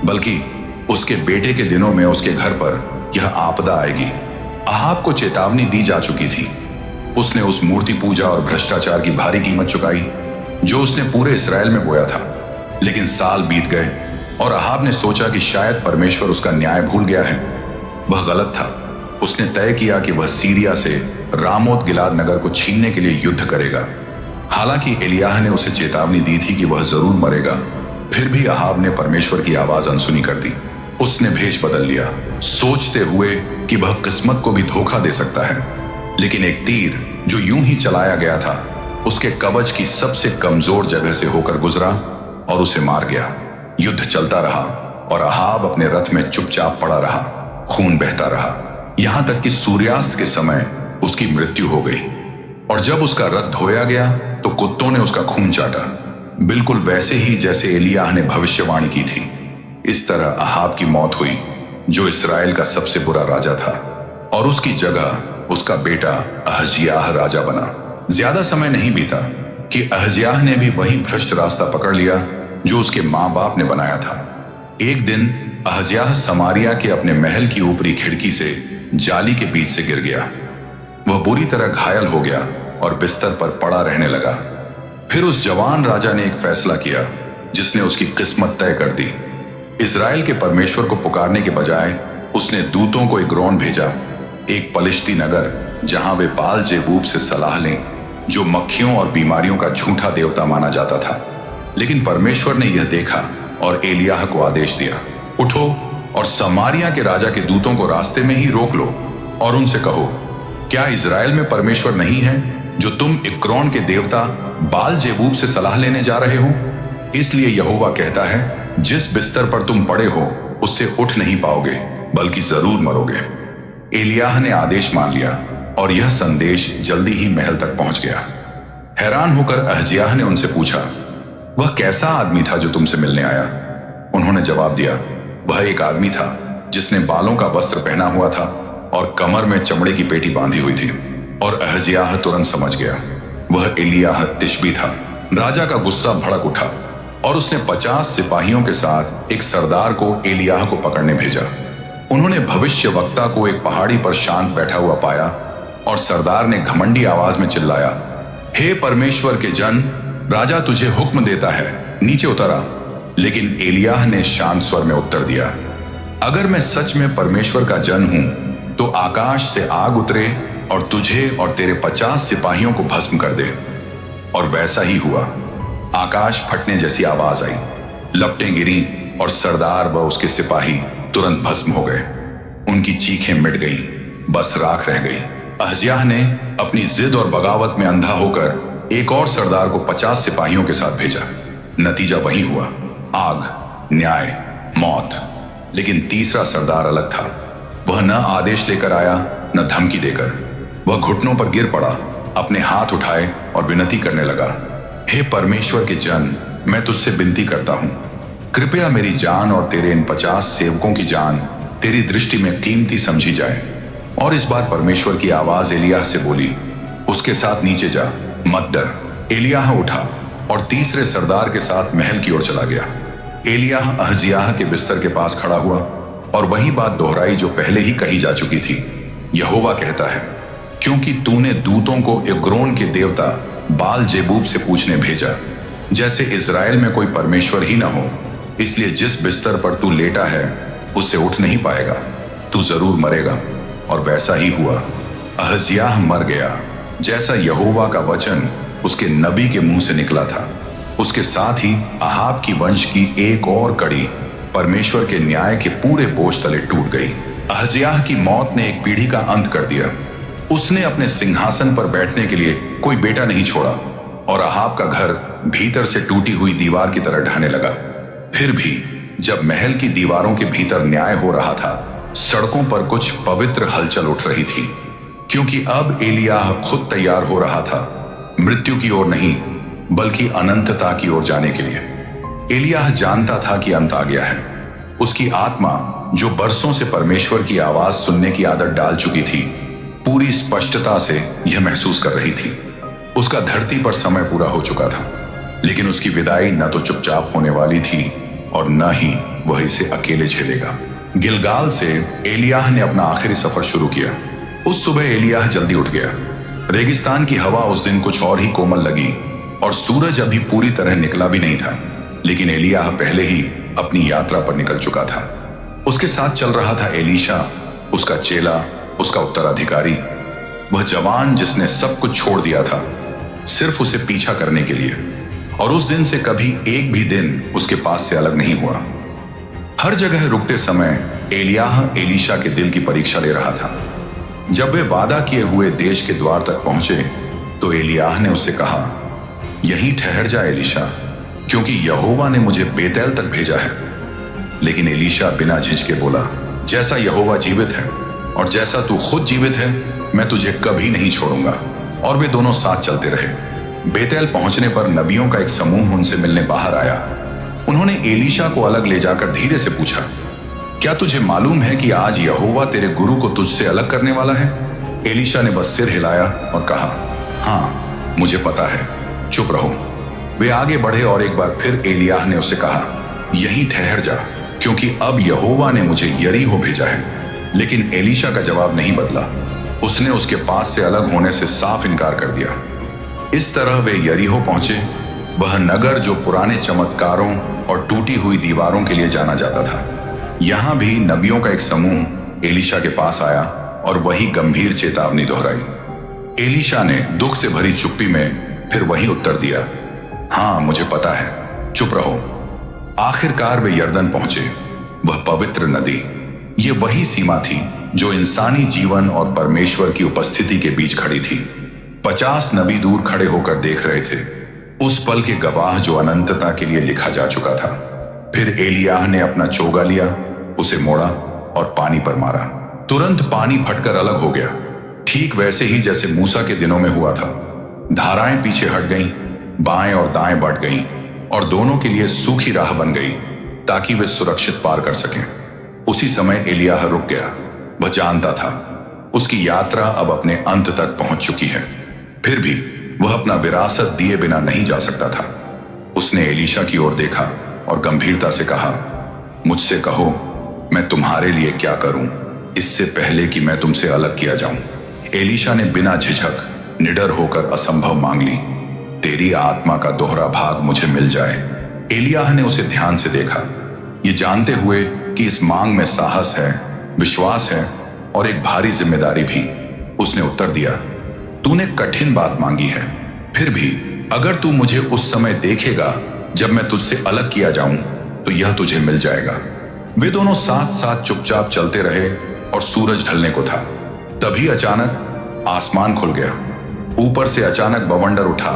बल्कि उसके बेटे के दिनों में उसके घर पर यह आपदा आएगी। अहाब को चेतावनी दी जा चुकी थी। उसने उस मूर्ति पूजा और भ्रष्टाचार की भारी कीमत चुकाई जो उसने पूरे इस्राएल में बोया था। लेकिन साल बीत गए और अहाब ने सोचा कि शायद परमेश्वर उसका न्याय भूल गया है। वह गलत था। उसने तय किया कि वह सीरिया से रामोत गिलाद नगर को छीनने के लिए युद्ध करेगा। हालांकि एलिय्याह ने उसे चेतावनी दी थी कि वह जरूर मरेगा, फिर भी अहाब ने परमेश्वर की आवाज अनसुनी कर दी। उसने भेष बदल लिया, सोचते हुए कि वह किस्मत को भी धोखा दे सकता है। लेकिन एक तीर जो यूं ही चलाया गया था उसके कवच की सबसे कमजोर जगह से होकर गुजरा और उसे मार गया। युद्ध चलता रहा और अहाब अपने रथ में चुपचाप पड़ा रहा। खून बहता रहा, यहां तक कि सूर्यास्त के समय उसकी मृत्यु हो गई। और जब उसका रथ धोया गया तो कुत्तों ने उसका खून चाटा, बिल्कुल वैसे ही जैसे एलिय्याह ने भविष्यवाणी की थी। इस तरह अहाब की मौत हुई, जो इस्राएल का सबसे बुरा राजा था, और उसकी जगह उसका बेटा अहज्याह राजा बना। ज्यादा समय नहीं बीता कि अहज्याह ने भी वही भ्रष्ट रास्ता पकड़ लिया जो उसके माँ बाप ने बनाया था। एक दिन अहज्याह समारिया के अपने महल की ऊपरी खिड़की से जाली के बीच से गिर गया। वह बुरी तरह घायल हो गया और बिस्तर पर पड़ा रहने लगा। फिर उस जवान राजा ने एक फैसला किया जिसने उसकी किस्मत तय कर दी। इजराइल के परमेश्वर को पुकारने के बजाय उसने दूतों को एग्रोन भेजा, एक पलिश्ती नगर जहां वे बाल जेबूब से सलाह लें, जो मक्खियों और बीमारियों का झूठा देवता माना जाता था। लेकिन परमेश्वर ने यह देखा और एलिय्याह को आदेश दिया, उठो और समारिया के राजा के दूतों को रास्ते में ही रोक लो और उनसे कहो, क्या इजराइल में परमेश्वर नहीं है जो तुम एक्रोन के देवता बाल जेबूब से सलाह लेने जा रहे हो? इसलिए यहोवा कहता है, जिस बिस्तर पर तुम पड़े हो उससे उठ नहीं पाओगे, बल्कि जरूर मरोगे। एलिय्याह ने आदेश मान लिया और यह संदेश जल्दी ही महल तक पहुंच गया। हैरान होकर अहज्याह ने उनसे पूछा, वह कैसा आदमी था जो तुमसे मिलने आया? उन्होंने जवाब दिया, वह एक आदमी था जिसने बालों का वस्त्र पहना हुआ था और कमर में चमड़े की पेटी बांधी हुई थी। और अहज्याह तुरंत समझ गया, वह एलिय्याह तिशबी था। राजा का गुस्सा भड़क उठा और उसने 50 सिपाहियों के साथ एक सरदार को एलिय्याह को पकड़ने भेजा। उन्होंने भविष्यवक्ता को एक पहाड़ी पर शांत बैठा हुआ पाया और सरदार ने घमंडी आवाज में चिल्लाया, हे परमेश्वर के जन, राजा तुझे हुक्म देता है, नीचे उतर आ। लेकिन एलिय्याह ने शांत स्वर में उत्तर दिया, अगर मैं सच में परमेश्वर का जन हूं तो आकाश से आग उतरे और तुझे और तेरे 50 सिपाहियों को भस्म कर दे। और वैसा ही हुआ। आकाश फटने जैसी आवाज आई, लपटें गिरी और सरदार व उसके सिपाही तुरंत भस्म हो गए। उनकी चीखें मिट गईं, बस राख रह गई। अहज्याह ने अपनी जिद और बगावत में अंधा होकर एक और सरदार को 50 सिपाहियों के साथ भेजा। नतीजा वही हुआ, आग, न्याय, मौत। लेकिन तीसरा सरदार अलग था। वह न आदेश लेकर आया न धमकी देकर। वह घुटनों पर गिर पड़ा, अपने हाथ उठाए और विनती करने लगा, हे परमेश्वर के जन, मैं तुझसे विनती करता हूं, कृपया मेरी जान और तेरे इन 50 सेवकों की जान तेरी दृष्टि में कीमती समझी जाए। और इस बार परमेश्वर की आवाज एलिय्याह से बोली, उसके साथ नीचे जा, मत डर। एलिय्याह उठा और तीसरे सरदार के साथ महल की ओर चला गया। एलिय्याह अहज्याह के बिस्तर के पास खड़ा हुआ और वही बात दोहराई जो पहले ही कही जा चुकी थी। यहोवा कहता है, क्योंकि तूने दूतों को एग्रोन के देवता बाल जेबूब से पूछने भेजा, जैसे इजराइल में कोई परमेश्वर ही ना हो, इसलिए जिस बिस्तर पर तू लेटा है उससे उठ नहीं पाएगा, तू जरूर मरेगा। और वैसा ही हुआ। अहज्याह मर गया, जैसा यहोवा का वचन उसके नबी के मुंह से निकला था। उसके साथ ही अहाब की वंश की एक और कड़ी परमेश्वर के न्याय के पूरे बोझ तले टूट गई। अहज्याह की मौत ने एक पीढ़ी का अंत कर दिया। उसने अपने सिंहासन पर बैठने के लिए कोई बेटा नहीं छोड़ा और अहाब का घर भीतर से टूटी हुई दीवार की तरह ढहने लगा। फिर भी जब महल की दीवारों के भीतर न्याय हो रहा था, सड़कों पर कुछ पवित्र हलचल उठ रही थी, क्योंकि अब एलिय्याह खुद तैयार हो रहा था, मृत्यु की ओर नहीं बल्कि अनंतता की ओर जाने के लिए। एलियाह जानता था कि अंत आ गया है। उसकी आत्मा, जो बरसों से परमेश्वर की आवाज सुनने की आदत डाल चुकी थी, पूरी स्पष्टता से यह महसूस कर रही थी। उसका धरती पर समय पूरा हो चुका था, लेकिन उसकी विदाई न तो चुपचाप होने वाली थी और न ही वह इसे अकेले झेलेगा। गिलगाल से एलियाह ने अपना आखिरी सफर शुरू किया। उस सुबह एलियाह जल्दी उठ गया। रेगिस्तान की हवा उस दिन कुछ और ही कोमल लगी और सूरज अभी पूरी तरह निकला भी नहीं था, लेकिन एलियाह पहले ही अपनी यात्रा पर निकल चुका था। उसके साथ चल रहा था एलीशा, उसका चेला, उसका उत्तराधिकारी, वह जवान जिसने सब कुछ छोड़ दिया था सिर्फ उसे पीछा करने के लिए, और उस दिन से कभी एक भी दिन उसके पास से अलग नहीं हुआ। हर जगह रुकते समय एलियाह एलीशा के दिल की परीक्षा ले रहा था। जब वे वादा किए हुए देश के द्वार तक पहुंचे तो एलियाह ने उससे कहा, यहीं ठहर जा एलीशा, क्योंकि यहोवा ने मुझे बेतेल तक भेजा है। लेकिन एलीशा बिना झिझके बोला, जैसा यहोवा जीवित है और जैसा तू खुद जीवित है, मैं तुझे कभी नहीं छोड़ूंगा। और वे दोनों साथ चलते रहे। बेतेल पहुंचने पर नबियों का एक समूह उनसे मिलने बाहर आया। उन्होंने एलीशा को अलग ले जाकर धीरे से पूछा, क्या तुझे मालूम है कि आज यहोवा तेरे गुरु को तुझसे अलग करने वाला है? एलीशा ने बस सिर हिलाया और कहा, हाँ मुझे पता है, चुप रहो। वे आगे बढ़े और एक बार फिर एलियाह ने उससे कहा, यहीं ठहर जा, क्योंकि अब यहोवा ने मुझे यरीहो भेजा है। लेकिन एलीशा का जवाब नहीं बदला। उसने उसके पास से अलग होने से साफ इनकार कर दिया। इस तरह वे यरीहो पहुंचे, वह नगर जो पुराने चमत्कारों और टूटी हुई दीवारों के लिए जाना जाता था। यहां भी नबियों का एक समूह एलीशा के पास आया और वही गंभीर चेतावनी दोहराई। एलीशा ने दुख से भरी चुप्पी में फिर वही उत्तर दिया, हाँ मुझे पता है, चुप रहो। आखिरकार वे यर्दन पहुंचे, वह पवित्र नदी। ये वही सीमा थी जो इंसानी जीवन और परमेश्वर की उपस्थिति के बीच खड़ी थी। 50 नबी दूर खड़े होकर देख रहे थे, उस पल के गवाह जो अनंतता के लिए लिखा जा चुका था। फिर एलियाह ने अपना चोगा लिया, उसे मोड़ा और पानी पर मारा। तुरंत पानी फटकर अलग हो गया, ठीक वैसे ही जैसे मूसा के दिनों में हुआ था। धाराएं पीछे हट गईं, बाएं और दाएं बढ़ गईं और दोनों के लिए सूखी राह बन गई ताकि वे सुरक्षित पार कर सकें। उसी समय एलियाह रुक गया। वह जानता था उसकी यात्रा अब अपने अंत तक पहुंच चुकी है, फिर भी वह अपना विरासत दिए बिना नहीं जा सकता था। उसने एलीशा की ओर देखा और गंभीरता से कहा, मुझसे कहो मैं तुम्हारे लिए क्या करूं, इससे पहले कि मैं तुमसे अलग किया जाऊं। एलीशा ने बिना झिझक निडर होकर असंभव मांग ली, तेरी आत्मा का दोहरा भाग मुझे मिल जाए। एलियाह ने उसे ध्यान से देखा, ये जानते हुए कि इस मांग में साहस है, विश्वास है और एक भारी जिम्मेदारी भी। उसने उत्तर दिया, तूने कठिन बात मांगी है, फिर भी अगर तू मुझे उस समय देखेगा जब मैं तुझसे अलग किया जाऊं तो यह तुझे मिल जाएगा। वे दोनों साथ साथ चुपचाप चलते रहे और सूरज ढलने को था। तभी अचानक आसमान खुल गया। ऊपर से अचानक बवंडर उठा,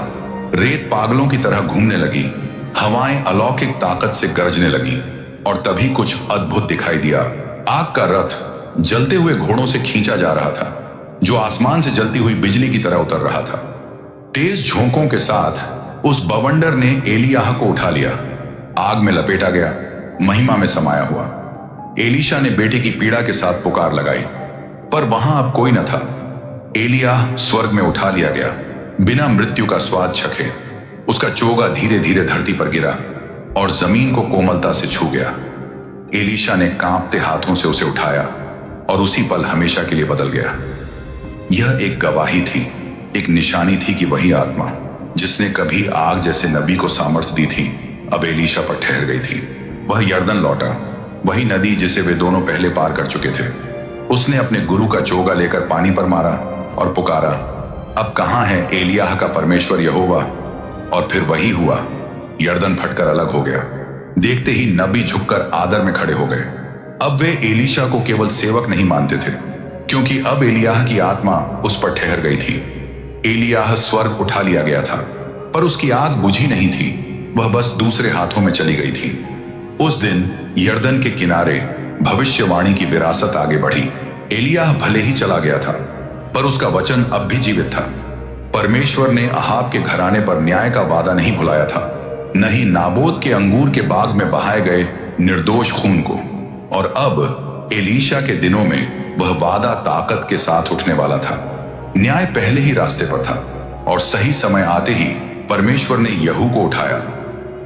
रेत पागलों की तरह घूमने लगी, हवाएं अलौकिक ताकत से गरजने लगी और तभी कुछ अद्भुत दिखाई दिया। आग का रथ जलते हुए घोड़ों से खींचा जा रहा था, जो आसमान से जलती हुई बिजली की तरह उतर रहा था। तेज झोंकों के साथ उस बवंडर ने एलियाह को उठा लिया, आग में लपेटा गया, महिमा में समाया हुआ। एलीशा ने बेटे की पीड़ा के साथ पुकार लगाई, पर वहां अब कोई न था। एलियाह स्वर्ग में उठा लिया गया, बिना मृत्यु का स्वाद चखे। उसका चोगा धीरे धीरे धरती पर गिरा और जमीन को कोमलता से छू गया। एलीशा ने कांपते हाथों से उसे उठाया और उसी पल हमेशा के लिए बदल गया। यह एक गवाही थी, एक निशानी थी कि वही आत्मा जिसने कभी आग जैसे नबी को सामर्थ्य दी थी, अब एलीशा पर ठहर गई थी। वह यर्दन लौटा, वही नदी जिसे वे दोनों पहले पार कर चुके थे। उसने अपने गुरु का चोगा लेकर पानी पर मारा और पुकारा, अब कहां है एलियाह का परमेश्वर यहोवा? और फिर वही हुआ, यर्दन फटकर अलग हो गया। देखते ही नबी झुककर आदर में खड़े हो गए। अब वे एलीशा को केवल सेवक नहीं मानते थे, क्योंकि अब एलियाह की आत्मा उस पर ठहर गई थी। एलियाह स्वर्ग उठा लिया गया था, पर उसकी आग बुझी नहीं थी, वह बस दूसरे हाथों में चली गई थी। उस दिन यर्दन के किनारे भविष्यवाणी की विरासत आगे बढ़ी। एलियाह भले ही चला गया था, पर उसका वचन अब भी जीवित था। परमेश्वर ने अहाब के घराने पर न्याय का वादा नहीं भुलाया था, न ही नाबोत के अंगूर के बाग में बहाए गए निर्दोष खून को। और अब एलीशा के दिनों में वह वादा ताकत के साथ उठने वाला था। न्याय पहले ही रास्ते पर था और सही समय आते ही परमेश्वर ने यहू को उठाया,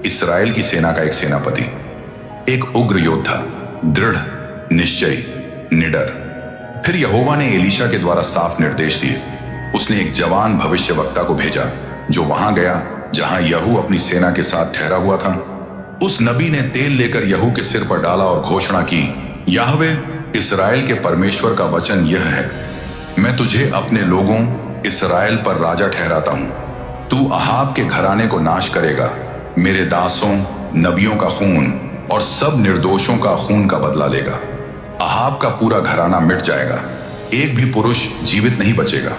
इस्राएल की सेना का एक सेनापति, एक उग्र योद्धा, दृढ़, निश्चयी, निडर। फिर यहोवा ने एलीशा के द्वारा साफ निर्देश दिए। उसने एक जवान भविष्यवक्ता को भेजा जो वहां गया जहां यहू अपनी सेना के साथ ठहरा हुआ था। उस नबी ने तेल लेकर यहू के सिर पर डाला और घोषणा की, याहवे इस्राएल के परमेश्वर का वचन यह है, मैं तुझे अपने लोगों इस्राएल पर राजा ठहराता हूं। तू अहाब के घराने को नाश करेगा, मेरे दासों नबियों का खून और सब निर्दोषों का खून का बदला लेगा। अहाब का पूरा घराना मिट जाएगा, एक भी पुरुष जीवित नहीं बचेगा।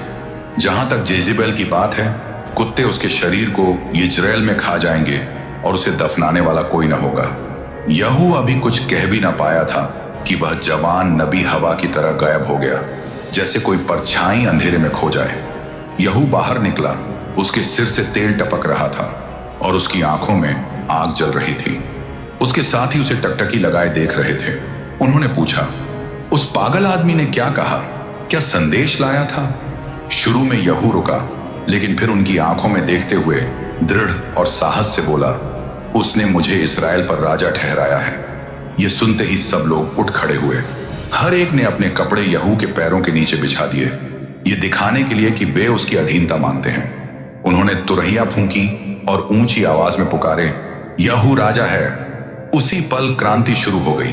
जहां तक जेजेबेल की बात है, कुत्ते उसके शरीर को यिज्रेल में खा जाएंगे और उसे दफनाने वाला कोई न होगा। यहू अभी कुछ कह भी ना पाया था कि वह जवान नबी हवा की तरह गायब हो गया, जैसे कोई परछाई अंधेरे में खो जाए। यहू बाहर निकला, उसके सिर से तेल टपक रहा था और उसकी आंखों में आग जल रही थी। उसके साथ ही उसे टकटकी लगाए देख रहे थे। उन्होंने पूछा, उस पागल आदमी ने क्या कहा? क्या संदेश लाया था? शुरू में यहू रुका, लेकिन फिर उनकी आंखों में देखते हुए दृढ़ और साहस से बोला, उसने मुझे इस्राएल पर राजा ठहराया है। ये सुनते ही सब लोग उठ खड़े हुए। हर एक ने अपने कपड़े यहू के पैरों के नीचे बिछा दिए, ये दिखाने के लिए कि वे उसकी अधीनता मानते हैं। उन्होंने तुरहियां फूंकी और ऊंची आवाज में पुकारे, यहू राजा है। उसी पल क्रांति शुरू हो गई।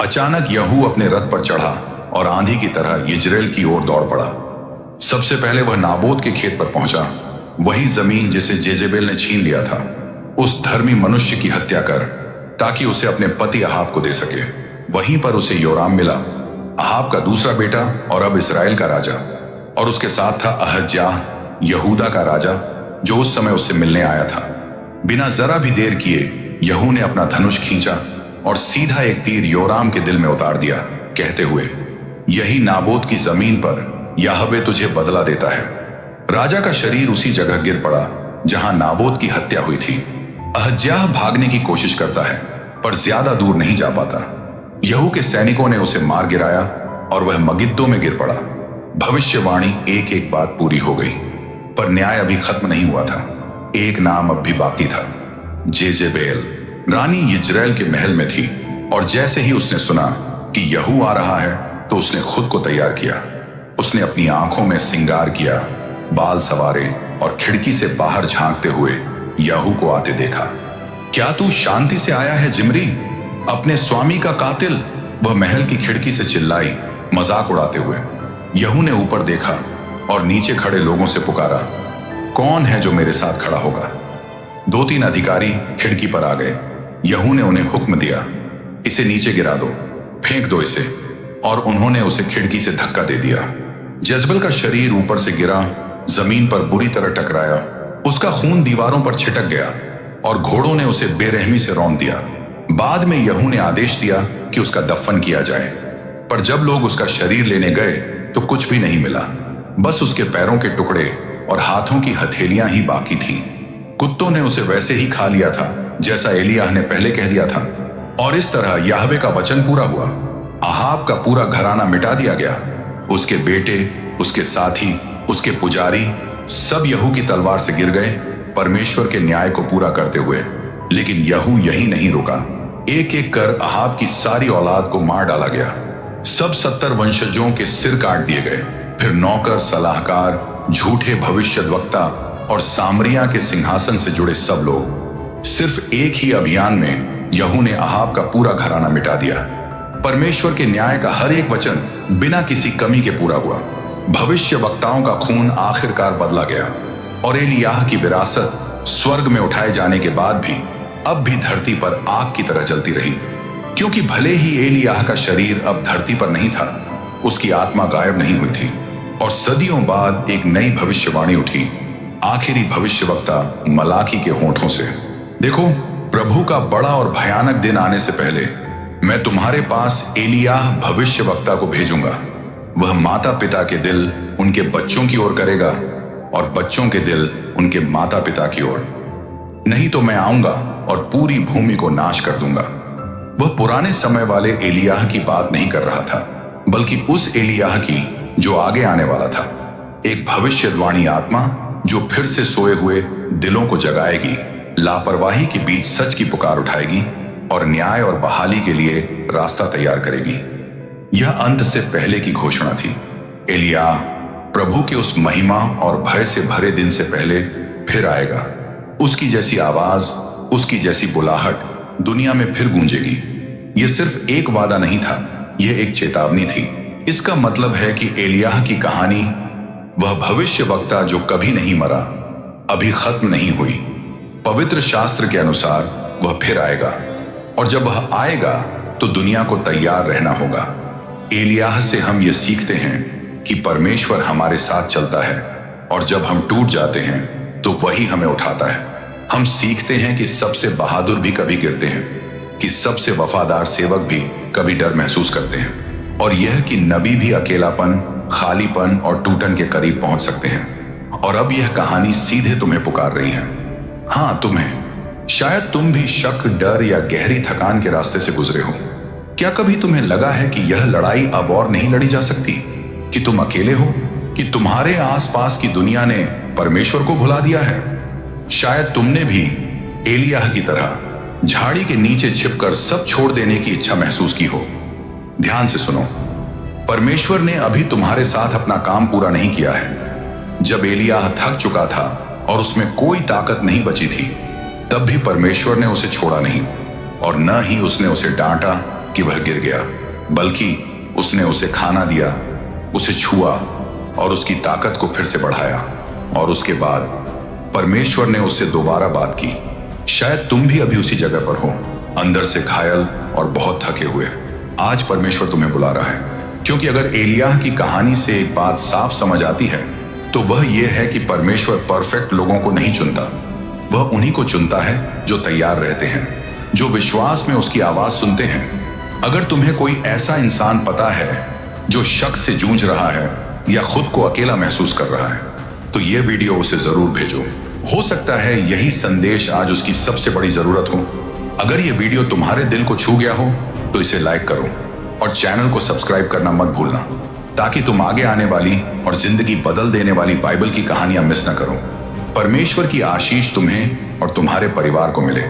अचानक यहू अपने रथ पर चढ़ा और आंधी की तरह यिज्रेल की ओर दौड़ पड़ा। सबसे पहले वह नाबोत के खेत पर पहुंचा, वही जमीन जिसे जेजेबेल ने छीन लिया था। उस धर्मी मनुष्य की हत्या कर ताकि उसे अपने पति अहाब को दे सके। वहीं पर उसे योराम मिला, अहाब का दूसरा बेटा और अब इस्राएल का राजा, और उसके साथ था अहज्याह, यहूदा का राजा, जो उस समय उससे मिलने आया था। बिना जरा भी देर किए यहू ने अपना धनुष खींचा और सीधा एक तीर योराम के दिल में उतार दिया, कहते हुए, यही नाबोत की जमीन पर याहवे तुझे बदला देता है। राजा का शरीर उसी जगह गिर पड़ा जहां नाबोत की हत्या हुई थी। अहज्याह भागने की कोशिश करता है पर ज्यादा दूर नहीं जा पाता। यहू के सैनिकों ने उसे मार गिराया और वह मगिद्दो में गिर पड़ा। भविष्यवाणी एक एक बात पूरी हो गई, पर न्याय अभी खत्म नहीं हुआ था। एक नाम अब भी बाकी था, जेजेबेल। रानी यिज्रेल के महल में थी और जैसे ही उसने सुना कि यहू आ रहा है तो उसने खुद को तैयार किया। उसने अपनी आंखों में सिंगार किया, बाल सवारे और खिड़की से बाहर झांकते हुए यहू को आते देखा। क्या तू शांति से आया है जिमरी, अपने स्वामी का कातिल? वह महल की खिड़की से चिल्लाई, मजाक उड़ाते हुए। यहू ने ऊपर देखा और नीचे खड़े लोगों से पुकारा, कौन है जो मेरे साथ खड़ा होगा? 2-3 अधिकारी खिड़की पर आ गए। यहू ने उन्हें हुक्म दिया, इसे नीचे गिरा दो, फेंक दो इसे, और उन्होंने उसे खिड़की से धक्का दे दिया। जज़बेल का शरीर ऊपर से गिरा, जमीन पर बुरी तरह टकराया। उसका खून दीवारों पर छिटक गया और घोड़ों ने उसे बेरहमी से रौंद दिया। बाद में यहू ने आदेश दिया कि उसका दफन किया जाए, पर जब लोग उसका शरीर लेने गए तो कुछ भी नहीं मिला। बस उसके पैरों के टुकड़े और हाथों की हथेलियां ही बाकी थीं। कुत्तों ने उसे वैसे ही खा लिया था जैसा एलियाह ने पहले कह दिया था, और इस तरह याहवे का वचन पूरा हुआ। अहाब का पूरा घराना मिटा दिया गया, उसके बेटे, उसके साथी, उसके पुजारी, सब यहू की तलवार से गिर गए, परमेश्वर के न्याय को पूरा करते हुए। लेकिन यहू यही नहीं रुका। एक एक कर अहाब की सारी औलाद को मार डाला गया। सब 70 वंशजों के सिर काट दिए गए। फिर नौकर, सलाहकार, झूठे भविष्यद्वक्ता और सामरिया के सिंहासन से जुड़े सब लोग। सिर्फ एक ही अभियान में यहू ने अहाब का पूरा घराना मिटा दिया। परमेश्वर के न्याय का हर एक वचन बिना किसी कमी के पूरा हुआ। भविष्य वक्ताओं का खून आखिरकार बदला गया और एलियाह की विरासत स्वर्ग में उठाए जाने के बाद भी अब भी धरती पर आग की तरह जलती रही, क्योंकि भले ही एलियाह का शरीर अब धरती पर नहीं था, उसकी आत्मा गायब नहीं हुई थी। और सदियों बाद एक नई भविष्यवाणी उठी, आखिरी भविष्यवक्ता मलाकी के होठों से। देखो, प्रभु का बड़ा और भयानक दिन आने से पहले मैं तुम्हारे पास एलियाह भविष्यवक्ता को भेजूंगा। वह माता पिता के दिल उनके बच्चों की ओर करेगा और बच्चों के दिल उनके माता पिता की ओर। नहीं तो मैं आऊंगा और पूरी भूमि को नाश कर दूंगा। वह पुराने समय वाले एलियाह की बात नहीं कर रहा था, बल्कि उस एलियाह की जो आगे आने वाला था। एक भविष्यवाणी आत्मा जो फिर से सोए हुए दिलों को जगाएगी, लापरवाही के बीच सच की पुकार उठाएगी और न्याय और बहाली के लिए रास्ता तैयार करेगी। यह अंत से पहले की घोषणा थी। एलियाह प्रभु के उस महिमा और भय से भरे दिन से पहले फिर आएगा। उसकी जैसी आवाज, उसकी जैसी बुलाहट दुनिया में फिर गूंजेगी। यह सिर्फ एक वादा नहीं था, यह एक चेतावनी थी। इसका मतलब है कि एलियाह की कहानी, वह भविष्य वक्ता जो कभी नहीं मरा, अभी खत्म नहीं हुई। पवित्र शास्त्र के अनुसार वह फिर आएगा, और जब वह आएगा तो दुनिया को तैयार रहना होगा। एलियाह से हम ये सीखते हैं कि परमेश्वर हमारे साथ चलता है, और जब हम टूट जाते हैं तो वही हमें उठाता है। हम सीखते हैं कि सबसे बहादुर भी कभी गिरते हैं, कि सबसे वफादार सेवक भी कभी डर महसूस करते हैं, और यह कि नबी भी अकेलापन, खालीपन और टूटन के करीब पहुंच सकते हैं। और अब यह कहानी सीधे तुम्हें पुकार रही है। हाँ, तुम्हें। शायद तुम भी शक, डर या गहरी थकान के रास्ते से गुजरे हो। क्या कभी तुम्हें लगा है कि यह लड़ाई अब और नहीं लड़ी जा सकती, कि तुम अकेले हो, कि तुम्हारे आसपास की दुनिया ने परमेश्वर को भुला दिया है? शायद तुमने भी एलियाह की तरह झाड़ी के नीचे छिपकर सब छोड़ देने की इच्छा महसूस की हो। ध्यान से सुनो, परमेश्वर ने अभी तुम्हारे साथ अपना काम पूरा नहीं किया है। जब एलियाह थक चुका था और उसमें कोई ताकत नहीं बची थी, तब भी परमेश्वर ने उसे छोड़ा नहीं, और न ही उसने उसे डांटा कि वह गिर गया, बल्कि उसने उसे खाना दिया, उसे छुआ और उसकी ताकत को फिर से बढ़ाया। और उसके बाद परमेश्वर ने उससे दोबारा बात की। शायद तुम भी अभी उसी जगह पर हो, अंदर से घायल और बहुत थके हुए। आज परमेश्वर तुम्हें बुला रहा है, क्योंकि अगर एलियाह की कहानी से एक बात साफ समझ आती है तो वह यह है कि परमेश्वर परफेक्ट लोगों को नहीं चुनता। वह उन्हीं को चुनता है जो तैयार रहते हैं, जो विश्वास में उसकी आवाज सुनते हैं। अगर तुम्हें कोई ऐसा इंसान पता है जो शक से जूझ रहा है या खुद को अकेला महसूस कर रहा है, तो यह वीडियो उसे जरूर भेजो। हो सकता है यही संदेश आज उसकी सबसे बड़ी जरूरत हो। अगर यह वीडियो तुम्हारे दिल को छू गया हो तो इसे लाइक करो और चैनल को सब्सक्राइब करना मत भूलना, ताकि तुम आगे आने वाली और जिंदगी बदल देने वाली बाइबल की कहानियां मिस न करो। परमेश्वर की आशीष तुम्हें और तुम्हारे परिवार को मिले।